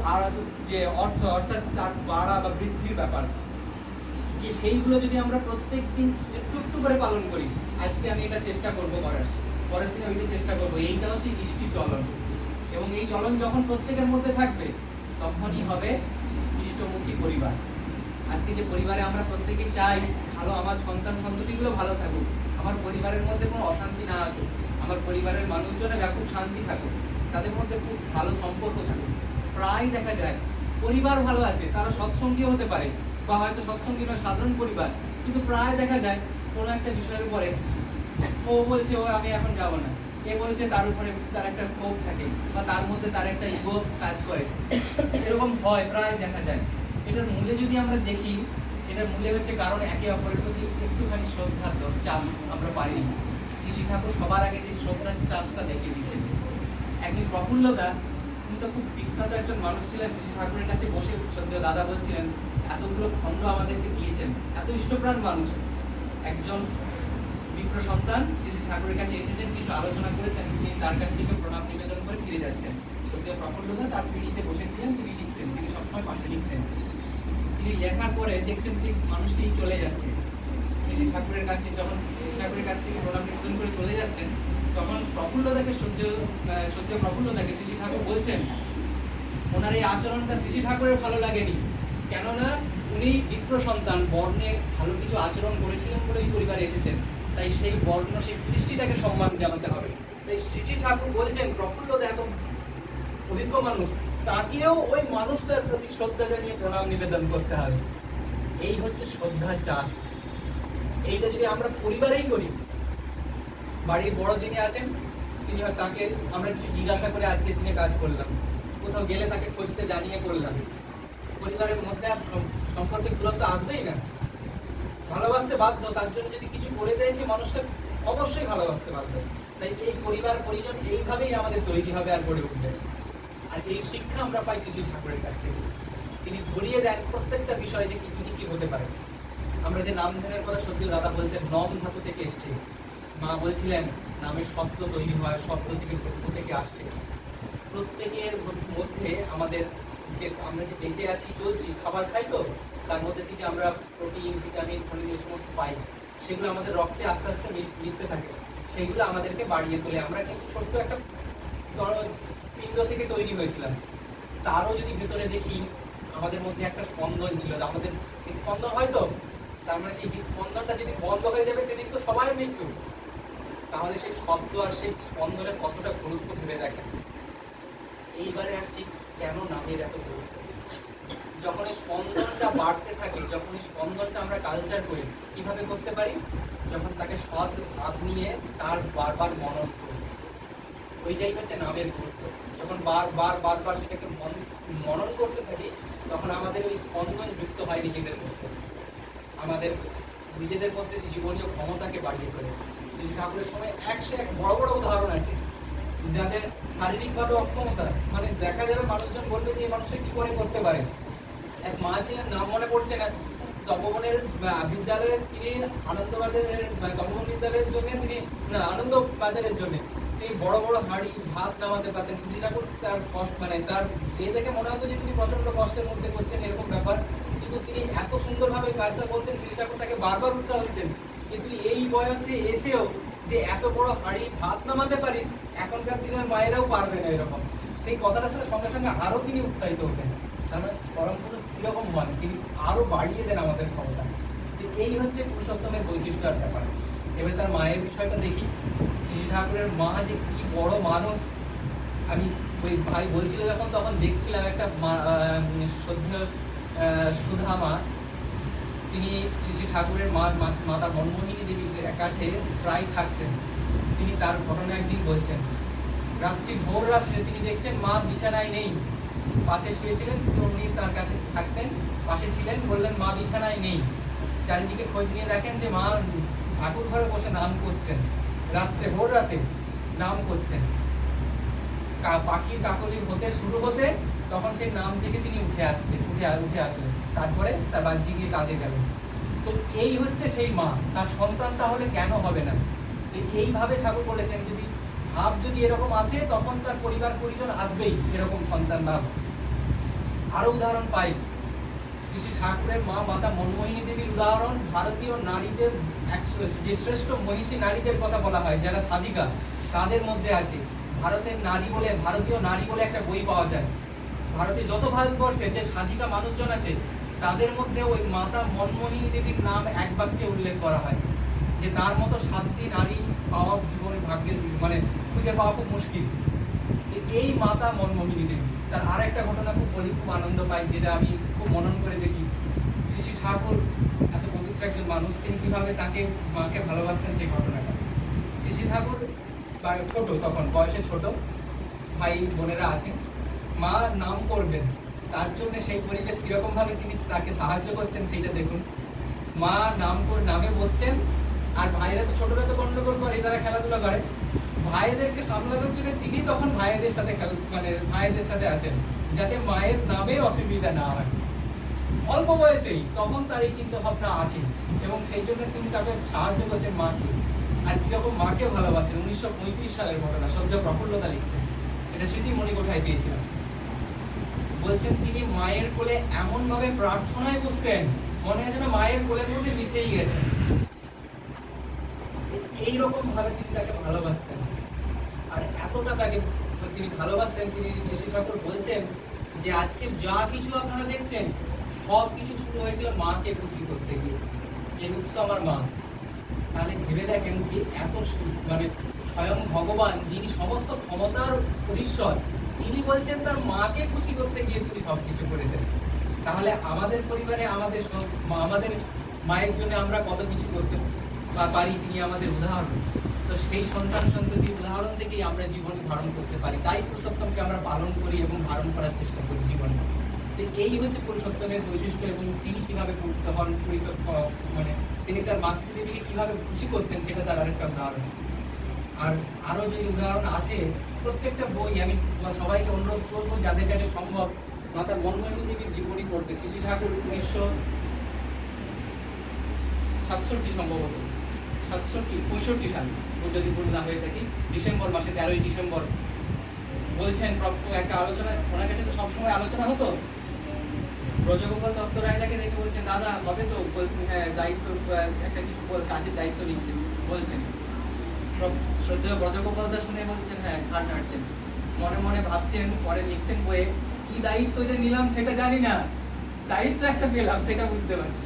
যে অর্থ, অর্থাৎ তার বাড়া বা বৃদ্ধির ব্যাপার, যে সেইগুলো যদি আমরা প্রত্যেক দিন একটু একটু করে পালন করি, আজকে আমি এটা চেষ্টা করবো করার, পরের দিন ওইটা চেষ্টা করবো, এইটা হচ্ছে ইষ্টি চলন। এবং এই চলন যখন প্রত্যেকের মধ্যে থাকবে তখনই হবে ইষ্টমুখী পরিবার। আজকে যে পরিবারে আমরা প্রত্যেকে চাই ভালো, আমার সন্তান সন্ততিগুলো ভালো থাকুক, আমার পরিবারের মধ্যে কোনো অশান্তি না আসুক, আমার পরিবারের মানুষজনেরা খুব শান্তি থাকুক, তাদের মধ্যে খুব ভালো সম্পর্ক থাকুক। প্রায় দেখা যায় পরিবার ভালো আছে, তারা সৎসঙ্গীও হতে পারে বা হয়তো সৎসঙ্গী নয়, সাধারণ পরিবার, কিন্তু প্রায় দেখা যায় কোনো একটা বিষয়ের উপরে ও বলছে ও আমি এখন যাব না, এ বলছে তার উপরে তার একটা ক্ষোভ থাকে বা তার মধ্যে তার একটা ইগো কাজ করে, এরকম হয় প্রায় দেখা যায়। এটার মূলে যদি আমরা দেখি, এটার মূলে হচ্ছে কারণ একে অপরের প্রতি একটুখানি শ্রদ্ধার চাপ আমরা পারি না। শ্রী ঠাকুর সবার আগে সেই শ্রদ্ধার চাষটা দেখিয়ে দিচ্ছেন। একদিন প্রফুল্লদা, তিনি তো খুব বিখ্যাত একজন মানুষ ছিলেন, শ্রী ঠাকুরের কাছে বসে সদ্য দাদা বলছিলেন এতগুলো খণ্ড আমাদেরকে দিয়েছেন, এত ইষ্টপ্রাণ মানুষ, একজন বিপ্র সন্তান শ্রী ঠাকুরের কাছে এসেছেন, কিছু আলোচনা করে তিনি তার কাছ থেকে প্রণাম নিবেদন করে ফিরে যাচ্ছেন। সদ্য প্রফুল্লদা তার পিড়িতে বসেছিলেন, তিনি লিখছেন, তিনি সবসময় পাশে লিখতেন। তিনি লেখার পরে দেখছেন সেই মানুষটি চলে যাচ্ছে শ্রী ঠাকুরের কাছে, যখন শ্রী ঠাকুরের কাছ থেকে প্রণাম নিবেদন করে চলে যাচ্ছেন, তখন প্রফুল্লদাকে সদ্য প্রফুল্লদাকে শ্রী ঠাকুর বলছেন ওনার এই আচরণটা শ্রী ঠাকুরের ভালো লাগেনি, কেননা উনি বিপ্র সন্তান, বর্ণে ভালো কিছু আচরণ করেছিলেন বলে এই পরিবারে এসেছেন, তাই সেই বর্ণ, সেই কৃষ্টিটাকে সম্মান জানাতে হবে। তাই শ্রী ঠাকুর বলছেন প্রফুল্লদা এত অভিজ্ঞ মানুষ, তাকেও ওই মানুষটার প্রতি শ্রদ্ধা জানিয়ে প্রণাম নিবেদন করতে হবে। এই হচ্ছে শ্রদ্ধার চাষ। এইটা যদি আমরা পরিবারেই করি, বাড়ির বড় যিনি আছেন তিনি হয়তো তাকে আমরা কিছু জিজ্ঞাসা করে আজকে দিনে কাজ করলাম, কোথাও গেলে তাকে খুঁজতে জানিয়ে করলাম, পরিবারের মধ্যে আর সম্পর্কের দূরত্ব আসবেই না, ভালোবাসতে বাধ্য। তার জন্য যদি কিছু করে দেয় সে মানুষটা অবশ্যই ভালোবাসতে বাধ্য। তাই এই পরিবার পরিজন এইভাবেই আমাদের তৈরি হবে আর গড়ে উঠবে। আর এই শিক্ষা আমরা পাই শ্রী ঠাকুরের কাছ থেকে। তিনি ধরিয়ে দেন প্রত্যেকটা বিষয় যে কি হতে পারে। আমরা যে নাম ধ্যানের কথা সদ্য দাদা বলছেন, নম ধাতু থেকে এসছে, মা বলছিলেন নামের শব্দ তৈরি হয়, শব্দ থেকে প্রত্যেক থেকে আসছে। প্রত্যেকের মধ্যে আমাদের যে আমরা যে বেঁচে আছি, চলছি, খাবার খাই, তো তার মধ্যে থেকে আমরা প্রোটিন, ভিটামিন, খনিজ যে সমস্ত পাই, সেগুলো আমাদের রক্তে আস্তে আস্তে মিশতে থাকে, সেগুলো আমাদেরকে বাড়িয়ে তোলে। আমরা কিন্তু ছোট্ট একটা পিণ্ড থেকে তৈরি হয়েছিলাম, তারও যদি ভেতরে দেখি আমাদের মধ্যে একটা স্পন্দন ছিল, আমাদের স্পন্দন হয়তো, তার মানে সেই স্পন্দনটা যদি বন্ধ হয়ে যাবে সেদিন তো সবাই মৃত্যু। তাহলে সেই শব্দ আর সেই স্পন্দনের কতটা গুরুত্ব ভেবে দেখেন। এইবারে আসছি কেন নামের এত গুরুত্ব। যখন এই স্পন্দনটা বাড়তে থাকে, যখন এই স্পন্দনটা আমরা কালচার করি, কিভাবে করতে পারি? যখন তাকে সৎ ভাব নিয়ে তার বারবার মনন করি, ওইটাই হচ্ছে নামের গুরুত্ব। যখন বারবার সেটাকে মনন করতে থাকি, তখন আমাদের ওই স্পন্দন যুক্ত হয় নিজেদের মধ্যে, আমাদের নিজেদের মধ্যে জীবনীয় ক্ষমতাকে বাড়িয়ে তোলে। শ্রী ঠাকুরের সময় এক বড় বড় উদাহরণ আছে যাদের শারীরিকভাবে অক্ষমতা, মানে দেখা যাবে মানুষজন বলবে যে এই মানুষটা কি করে করতে পারে। এক মা ছিলেন, নাম মনে পড়ছে না, তপবনের বিদ্যালয়ের, তিনি আনন্দবাজারের তপবন বিদ্যালয়ের জন্য, তিনি আনন্দবাজারের জন্য তিনি বড় বড় হাঁড়ি ভাত নামাতে পারতেন। শ্রী ঠাকুর তার কষ্ট, মানে তার এ দেখে মনে হতো যে তিনি প্রচন্ড কষ্টের মধ্যে করছেন, এরকম ব্যাপার, কিন্তু তিনি এত সুন্দরভাবে কাজটা বলতেন, শ্রী ঠাকুর তাকে বারবার উৎসাহ দিতেন। কিন্তু এই বয়সে এসেও যে এত বড় হাঁড়ি ভাত নামাতে পারিস, এখনকার দিনের মায়েরাও পারবে না এরকম, সেই কথাটা শুনে সঙ্গে সঙ্গে আরো তিনি উৎসাহিত হতেন। তার মানে পরম পুরুষ কিরকম হন, তিনি আরো বাড়িয়ে দেন আমাদের ক্ষমতা। যে এই হচ্ছে পুরুষোত্তমের বৈশিষ্ট্য আর ব্যাপার। এবার তার মায়ের বিষয়টা দেখি। শ্রী ঠাকুরের মা যে কি বড় মানুষ, আমি ওই ভাই বলছিল যখন, তখন দেখছিলাম একটা শ্রদ্ধেয় সুধা মা, তিনি শ্রী ঠাকুরের মাতা মনমোহিনী দেবীর কাছে প্রায় থাকতেন। তিনি তার ঘটনা একদিন বলছেন, রাত্রি ভোর রাত্রে তিনি দেখছেন মা বিছানায় নেই, পাশে শুয়েছিলেন, তো উনি তার কাছে থাকতেন, পাশে ছিলেন, বললেন মা বিছানায় নেই। চারিদিকে খোঁজ নিয়ে দেখেন যে মা ঠাকুর ঘরে বসে নাম করছেন, রাত্রে ভোর রাতে নাম করছেন। পাখির কাকলি হতে শুরু হতে তখন সেই নাম থেকে তিনি উঠে আসলেন, তারপরে তার বাড়ি গিয়ে কাজে গেলেন। তো এই হচ্ছে সেই মা, তার সন্তান তাহলে কেন হবে না? এইভাবে ঠাকুর বলেছেন যদি ভাব যদি এরকম আসে তখন তার পরিবার পরিজন আসবেই এরকম সন্তান ভাব। আরো উদাহরণ পাই, শ্রী ঠাকুরের মা মাতা মনমোহিনী দেবীর উদাহরণ ভারতীয় নারীদের যে শ্রেষ্ঠ মহিষী নারীদের কথা বলা হয় যারা সাধিকা, তাদের মধ্যে আছে। ভারতীয় নারী বলে একটা বই পাওয়া যায়। ভারতবর্ষে যে সাধিকা মানুষজন আছে তাদের মধ্যে ওই মাতা মনমোহিনী দেবীর নাম এক বাক্যে উল্লেখ করা হয়, যে তার মতো সাধ্বী নারী পাওয়া জীবনের ভাগ্যের খুঁজে পাওয়া খুব মুশকিল। এই মাতা মনমোহিনী দেবী, তার আর একটা ঘটনা খুব বলি, খুব আনন্দ পাই, যেটা আমি খুব মনন করে দেখি। শ্রী ঠাকুর এত পবিত্র একজন মানুষ, তিনি কিভাবে তাকে মাকে ভালোবাসতেন সেই ঘটনাটা। শ্রী ঠাকুর ছোট, তখন বয়সে ছোট, ভাই বোনেরা আছেন, মা নাম করবেন, তার জন্য সেই পরিবেশ কিরকম ভাবে তিনি তাকে সাহায্য করছেন সেইটা দেখুন। মা নামে বসছেন, আর ভাইরা তো ছোটরা তো গন্ডগোল করে, তারা খেলাধুলা করে, ভাইদেরকে সামলানোর জন্য তিনি তখন ভাইদের সাথে আছেন, যাতে মায়ের নামে অসুবিধা না হয়। অল্প বয়সেই তখন তার এই চিন্তা ভাবনা আছে, এবং সেই জন্য তিনি তাকে সাহায্য করছেন মাকে। আর কিরকম মাকে ভালোবাসেন 1935 সালের ঘটনা, সহ্য প্রফুল্লতা লিখছেন, এটা স্মৃতি মণিকোঠায় পেয়েছিলাম। বলছেন তিনি মায়ের কোলে এমন ভাবে প্রার্থনায় বসতেন, মনে হয় যেন মায়ের কোলের মধ্যে মিশেই গেছেন। এইরকম ভাবে তিনি তাকে ভালোবাসতেন, আর এতটা তাকে তিনি ভালোবাসতেন, তিনি শ্রী ঠাকুর বলছেন যে আজকে যা কিছু আপনারা দেখছেন সব কিছু শুরু হয়েছিল মাকে খুশি করতে গিয়ে। এই উৎস আমার মা। তাহলে ভেবে দেখেন যে এত স্বয়ং ভগবান, যিনি সমস্ত ক্ষমতার অধীশ্বর, তিনি বলছেন তার মাকে খুশি করতে গিয়ে তিনি সবকিছু করেছেন। তাহলে আমাদের পরিবারে আমাদের মায়ের জন্য আমরা কত কিছু করতে পারি, তিনি আমাদের উদাহরণ। তো সেই সন্তান সন্ততির উদাহরণ থেকেই আমরা জীবনে ধারণ করতে পারি, তাই পুরুষোত্তমকে আমরা পালন করি এবং ধারণ করার চেষ্টা করি জীবনে। তো এই হচ্ছে পুরুষোত্তমের বৈশিষ্ট্য, এবং তিনি কিভাবে হন, তিনি তার মাতৃদেবীকে কিভাবে খুশি করতেন সেটা তার আরেকটা উদাহরণ। আর আরো যে উদাহরণ আছে, প্রত্যেকটা বই আমি সবাইকে অনুরোধ করবো যাদের কাছে সম্ভব মাতা মনমোহিনী দেবীর জীবনী পড়তে। শ্রী ঠাকুর 1967 সম্ভবত 65 সাল, যদি ভুল না হয়ে থাকি, ডিসেম্বর মাসে 13ই ডিসেম্বর বলছেন একটা আলোচনা, ওনার কাছে তো সবসময় আলোচনা হতো, ব্রজগোপাল দত্ত রায় তাকে দেখে বলছেন দাদা হবে তো? বলছেন হ্যাঁ, দায়িত্ব একটা কিছু কাজের দায়িত্ব নিচ্ছেন। বলছেন শ্রদ্ধেয় ব্রজগোপাল দা শুনে বলছেন হ্যাঁ, ঘাড় নাড়ছেন, মনে মনে ভাবছেন, পরে লিখছেন বইয়ে, কি দায়িত্ব যে নিলাম সেটা জানি না, দায়িত্ব একটা পেলাম সেটা বুঝতে পারছি।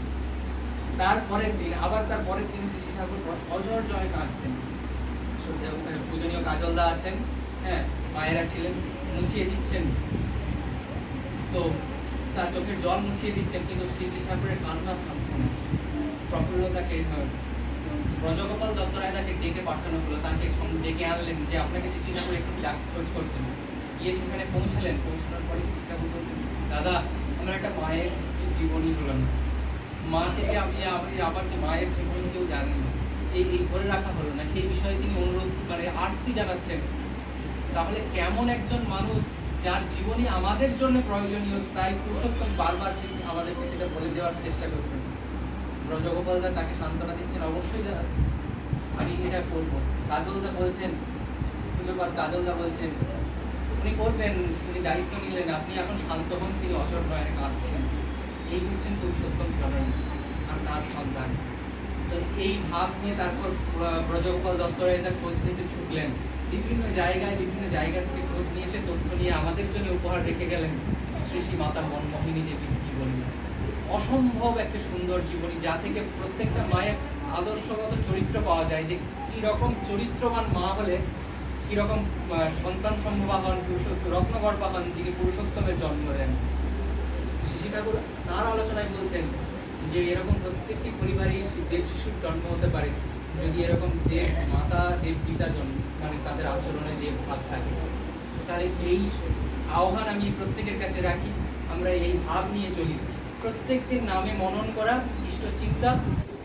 তারপরের দিন শ্রী ঠাকুর অজর জয় কাঁদছেন। পূজনীয় কাজলদা আছেন, হ্যাঁ, মায়েরা ছিলেন, মুছিয়ে দিচ্ছেন, তো তার চোখের জল মুছিয়ে দিচ্ছেন, কিন্তু শ্রী ঠাকুরের কান্না থামছে না। প্রফুল্লতাকে ব্রজগোপাল দত্ত রায় তাকে ডেকে পাঠানো হলো, তাকে ডেকে আনলেন যে আপনাকে শ্রী ঠাকুর একটু খোঁজ করছেন। গিয়ে সেখানে পৌঁছানোর পরে শ্রী ঠাকুর বলছেন দাদা আমার একটা মায়ের জীবনী হলো না, মা থেকে আপনি আবার যে মায়ের জীবনী কেউ জানেন না, এই ধরে রাখা হলো না, সেই বিষয়ে তিনি অনুরোধ আরতি জানাচ্ছেন। তাহলে কেমন একজন মানুষ যার জীবনী আমাদের জন্য প্রয়োজনীয়, তাই পুরুষোত্তম বারবার তিনি আমাদেরকে সেটা বলে দেওয়ার চেষ্টা করছেন। ব্রজগোপালদা তাকে সান্ত্বনা দিচ্ছেন, অবশ্যই আমি এটা করবো। কাজলদা বলছেন, পূজপাত কাজলদা বলছেন উনি করবেন, উনি দায়িত্ব নিলেন, আপনি এখন শান্ত হন, তিনি অচর নয় কাঁদছেন। এই হচ্ছেন পুরুষোত্তম জননী আর তার সন্তান। তো এই ভাব নিয়ে তারপর ব্রজগোপাল দত্ত রায় তার খোঁজ নিতে ছুটলেন, বিভিন্ন জায়গা থেকে খোঁজ নিয়ে এসে তথ্য নিয়ে আমাদের জন্য উপহার রেখে গেলেন শ্রী শ্রী মাতা মনমোহিনী দেবীর জীবনী। অসম্ভব একটা সুন্দর জীবনী, যা থেকে প্রত্যেকটা মায়ের আদর্শগত চরিত্র পাওয়া যায়, যে কি রকম চরিত্রবান মা হলে কিরকম সন্তান সম্ভবা হন, রত্নগর্ভা হন, যিনি পুরুষোত্তমের জন্ম দেন। শ্রী ঠাকুর তার আলোচনায় বলছেন যে এরকম প্রত্যেকটি পরিবারেই দেব শিশুর জন্ম হতে পারে যদি এরকম দেব মাতা দেব পিতা জন্ম তাদের আচরণে দেব ভাব থাকে। তাহলে এই আহ্বান আমি প্রত্যেকের কাছে রাখি, আমরা এই ভাব নিয়ে চলি, প্রত্যেক দিন নামে মনন করা, ইষ্ট চিন্তা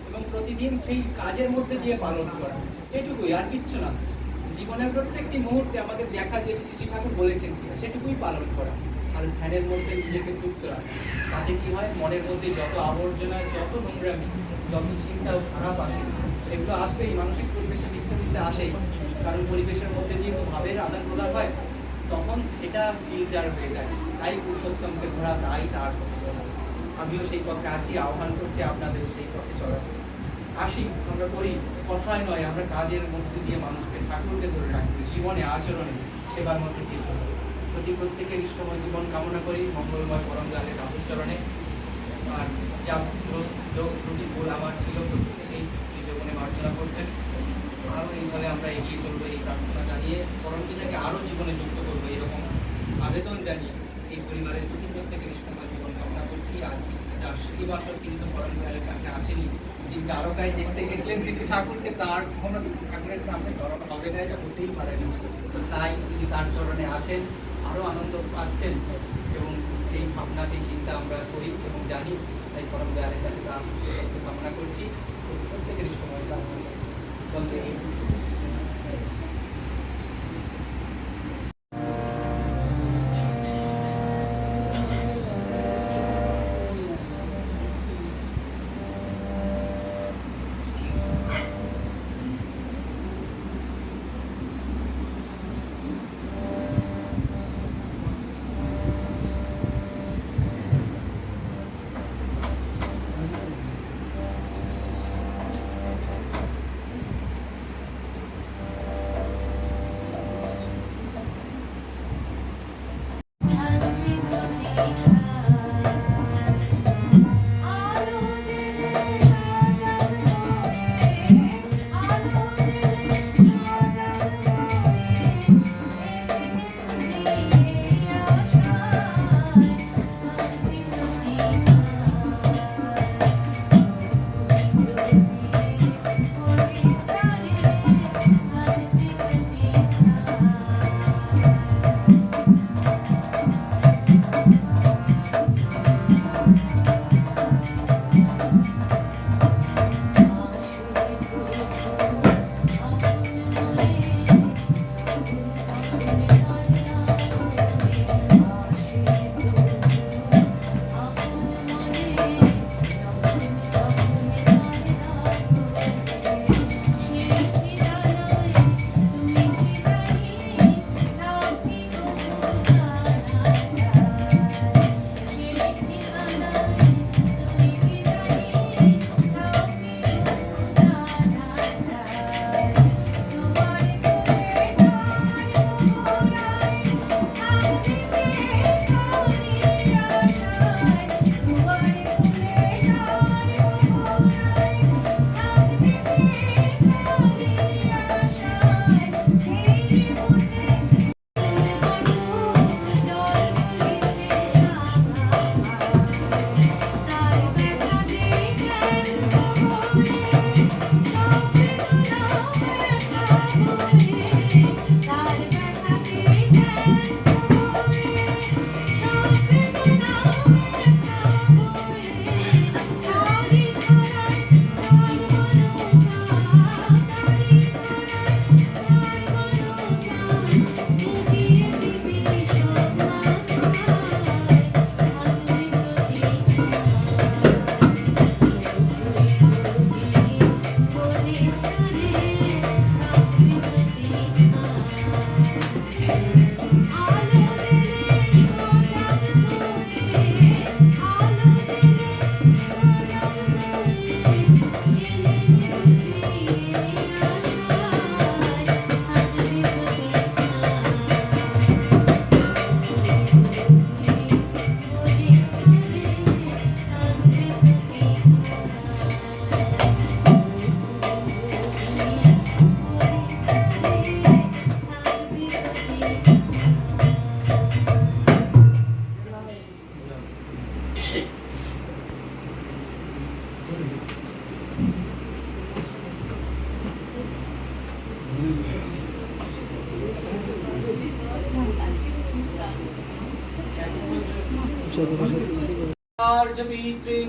এবং প্রতিদিন সেই কাজের মধ্যে দিয়ে পালন করা, এটুকুই, আর কিচ্ছু না। জীবনের প্রত্যেকটি মুহূর্তে আমাদের দেখা যে শ্রী ঠাকুর বলেছেন কিনা সেটুকুই পালন করা। আর ধ্যানের মধ্যে নিজেকে যুক্ত রাখা। তাতে কি হয়, মনের মধ্যে যত আবর্জনা, যত নোংরামি, যত চিন্তা ও খারাপ আসে, সেগুলো আসবেই, মানসিক পরিবেশে মিশতে মিশতে আসেই। কারণ পরিবেশের মধ্যে দিয়ে তো ভাবের আদান প্রদান হয়, তখন সেটা ফিল্টার হয়ে যায়। তাই পুরুষোত্তমকে ধরা, তাই তার পথে চলা। আমিও সেই পথে আছি, আহ্বান করছি আপনাদের সেই পথে চলা। আসি, আমরা করি, কথায় নয়, আমরা কাজের মধ্যে দিয়ে মানুষকে, ঠাকুরকে ধরে রাখি, জীবনে আচরণে সেবার মধ্যে দিয়ে চলি। প্রত্যেকের ইষ্টময় জীবন কামনা করি মঙ্গলময় পরম দয়ালের চরণে। আর যা দোষ ত্রুটি ভুল আমার ছিল, প্রত্যেকেই জীবনে মার্জনা করবেন। আরও এইভাবে আমরা এগিয়ে চলবো, এই প্রার্থনা জানিয়ে পরমপিতাকে আরও জীবনে যুক্ত করবো, এরকম আবেদন জানিয়ে এই পরিবারের প্রত্যেকের ইষ্টময় জীবন কামনা করছি। আজ যার স্মৃতিবাসর কিন্তু পরম দয়ালের কাছে আসেনি, যিনি দ্বারকায় দেখতে গেছিলেন শ্রী ঠাকুরকে, তার কোনো শ্রী ঠাকুরের সামনে ধরন হবে না, এটা হতেই পারে না। তো তাই তিনি তার চরণে আছেন, আরও আনন্দ পাচ্ছেন, এবং সেই ভাবনা, সেই চিন্তা আমরা করি এবং জানি। তাই পরম দয়ালের কাছে তার সুস্থ স্বাস্থ্য কামনা করছি। প্রত্যেকের সময় বলতে এই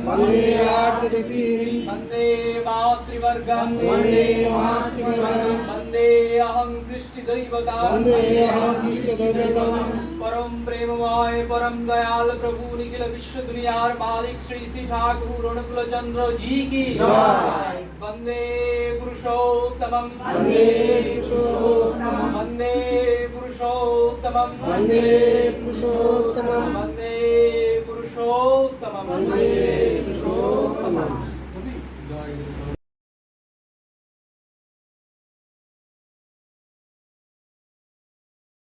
वन्दे आर्तपितॄन् वन्दे मातृवर्गं वन्दे मातृवर्गं वन्दे वन्देऽहं कृष्टिदैवतां वन्देऽहं कृष्णदैवताम् परम प्रेममय परम दयाल प्रभु निखिल विश्व दुनियार मालिक श्री श्री ठाकुर अनुकूल चंद्र जी की जय। वंदे पुरुषोत्तमम वन्दे पुरुषोत्तमम् वंदे पुरुषोत्तमम वन्दे पुरुषोत्तमम् वंदे पुरुषोत्तमम वन्दे पुरुषोत्तमम् জয় গুরু